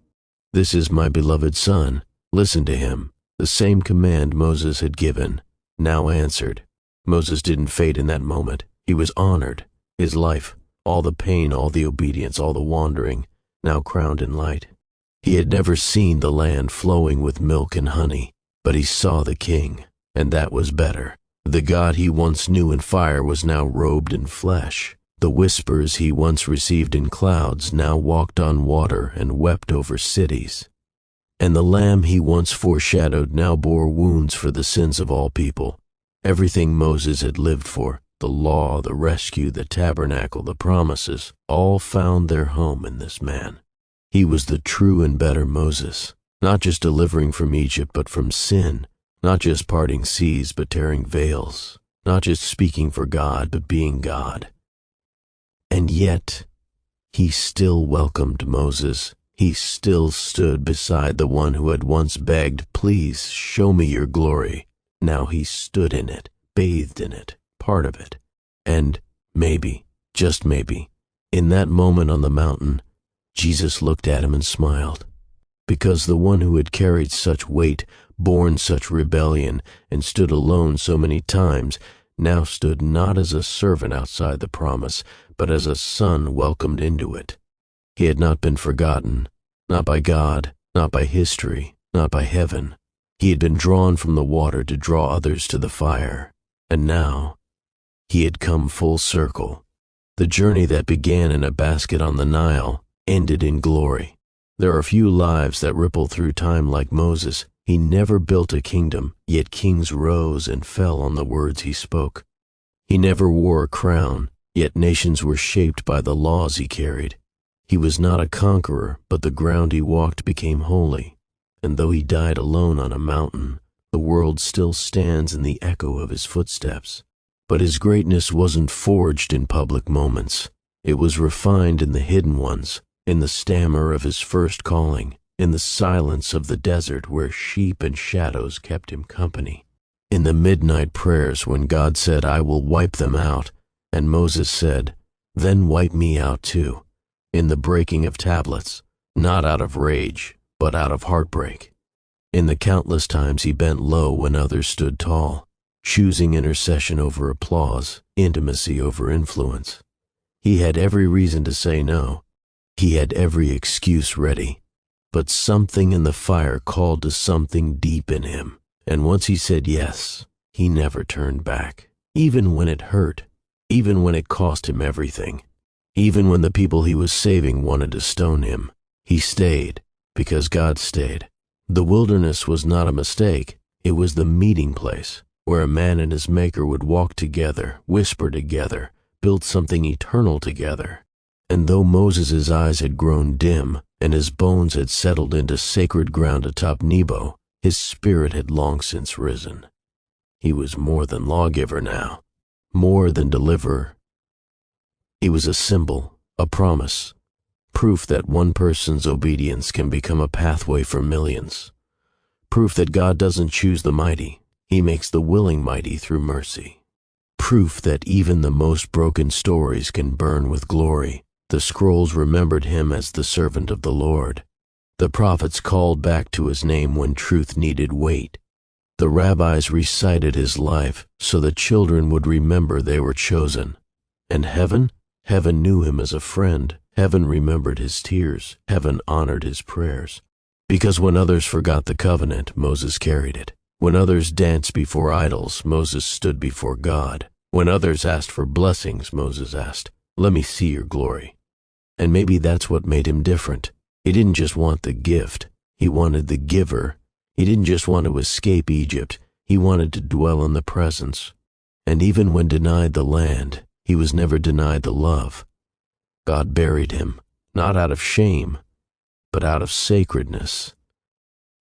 This is my beloved Son, listen to him. The same command Moses had given, now answered. Moses didn't fade in that moment. He was honored. His life, all the pain, all the obedience, all the wandering, now crowned in light. He had never seen the land flowing with milk and honey, but he saw the King, and that was better. The God he once knew in fire was now robed in flesh. The whispers he once received in clouds now walked on water and wept over cities. And the Lamb he once foreshadowed now bore wounds for the sins of all people. Everything Moses had lived for, the law, the rescue, the tabernacle, the promises, all found their home in this man. He was the true and better Moses, not just delivering from Egypt but from sin, not just parting seas but tearing veils, not just speaking for God but being God. And yet, he still welcomed Moses. He still stood beside the one who had once begged, "Please show me your glory." Now he stood in it, bathed in it, part of it. And maybe, just maybe, in that moment on the mountain, Jesus looked at him and smiled. Because the one who had carried such weight, borne such rebellion, and stood alone so many times, now stood not as a servant outside the promise, but as a son welcomed into it. He had not been forgotten, not by God, not by history, not by heaven. He had been drawn from the water to draw others to the fire, and now he had come full circle. The journey that began in a basket on the Nile ended in glory. There are few lives that ripple through time like Moses. He never built a kingdom, yet kings rose and fell on the words he spoke. He never wore a crown, yet nations were shaped by the laws he carried. He was not a conqueror, but the ground he walked became holy. And though he died alone on a mountain, the world still stands in the echo of his footsteps. But his greatness wasn't forged in public moments. It was refined in the hidden ones, in the stammer of his first calling, in the silence of the desert where sheep and shadows kept him company, in the midnight prayers when God said, "I will wipe them out," and Moses said, "Then wipe me out too," in the breaking of tablets, not out of rage, but out of heartbreak, in the countless times he bent low when others stood tall, choosing intercession over applause, intimacy over influence. He had every reason to say no. He had every excuse ready. But something in the fire called to something deep in him, and once he said yes, he never turned back, even when it hurt, even when it cost him everything, even when the people he was saving wanted to stone him. He stayed, because God stayed. The wilderness was not a mistake. It was the meeting place, where a man and his maker would walk together, whisper together, build something eternal together. And though Moses' eyes had grown dim, and his bones had settled into sacred ground atop Nebo, his spirit had long since risen. He was more than lawgiver now, more than deliverer. He was a symbol, a promise, proof that one person's obedience can become a pathway for millions, proof that God doesn't choose the mighty, he makes the willing mighty through mercy, proof that even the most broken stories can burn with glory. The scrolls remembered him as the servant of the Lord. The prophets called back to his name when truth needed weight. The rabbis recited his life so the children would remember they were chosen. And heaven? Heaven knew him as a friend. Heaven remembered his tears. Heaven honored his prayers. Because when others forgot the covenant, Moses carried it. When others danced before idols, Moses stood before God. When others asked for blessings, Moses asked, "Let me see your glory." And maybe that's what made him different. He didn't just want the gift, he wanted the giver. He didn't just want to escape Egypt, he wanted to dwell in the presence. And even when denied the land, he was never denied the love. God buried him, not out of shame, but out of sacredness.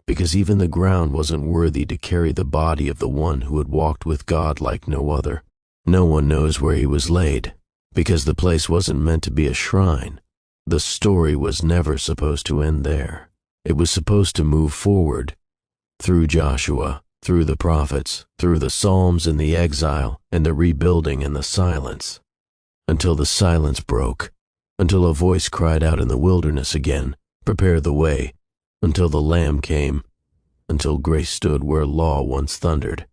Because even the ground wasn't worthy to carry the body of the one who had walked with God like no other. No one knows where he was laid, because the place wasn't meant to be a shrine. The story was never supposed to end there. It was supposed to move forward, through Joshua, through the prophets, through the Psalms and the exile, and the rebuilding and the silence, until the silence broke, until a voice cried out in the wilderness again, "Prepare the way," until the Lamb came, until grace stood where law once thundered.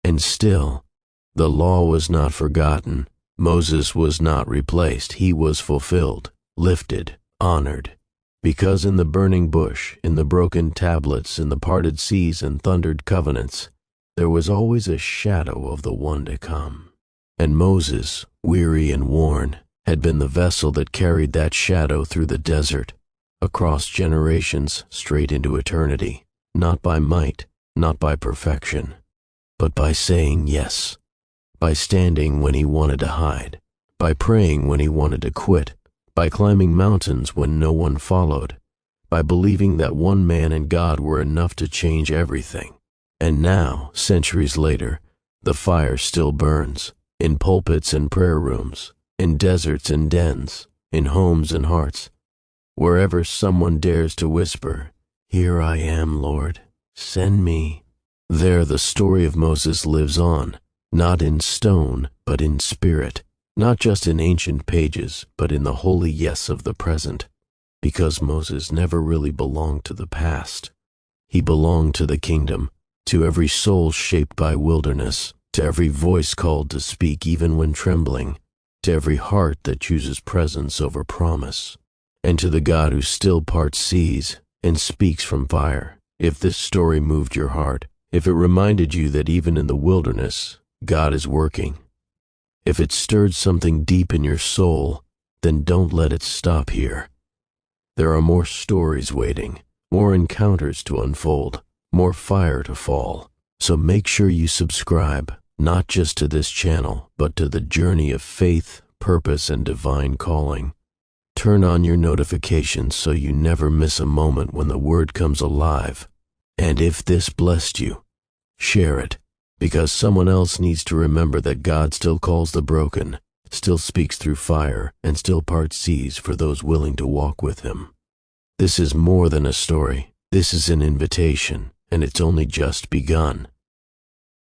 And still, the law was not forgotten. Moses was not replaced. He was fulfilled, lifted, honored. Because in the burning bush, in the broken tablets, in the parted seas and thundered covenants, there was always a shadow of the one to come. And Moses, weary and worn, had been the vessel that carried that shadow through the desert, across generations, straight into eternity, not by might, not by perfection, but by saying yes, by standing when he wanted to hide, by praying when he wanted to quit, by climbing mountains when no one followed, by believing that one man and God were enough to change everything. And now, centuries later, the fire still burns, in pulpits and prayer rooms, in deserts and dens, in homes and hearts. Wherever someone dares to whisper, "Here I am, Lord, send me," there the story of Moses lives on, not in stone, but in spirit, not just in ancient pages, but in the holy yes of the present, because Moses never really belonged to the past. He belonged to the kingdom, to every soul shaped by wilderness, to every voice called to speak even when trembling, to every heart that chooses presence over promise, and to the God who still parts seas and speaks from fire. If this story moved your heart, if it reminded you that even in the wilderness, God is working, if it stirred something deep in your soul, then don't let it stop here. There are more stories waiting, more encounters to unfold, more fire to fall. So make sure you subscribe, not just to this channel, but to the journey of faith, purpose, and divine calling. Turn on your notifications so you never miss a moment when the word comes alive. And if this blessed you, share it, because someone else needs to remember that God still calls the broken, still speaks through fire, and still parts seas for those willing to walk with him. This is more than a story. This is an invitation, and it's only just begun.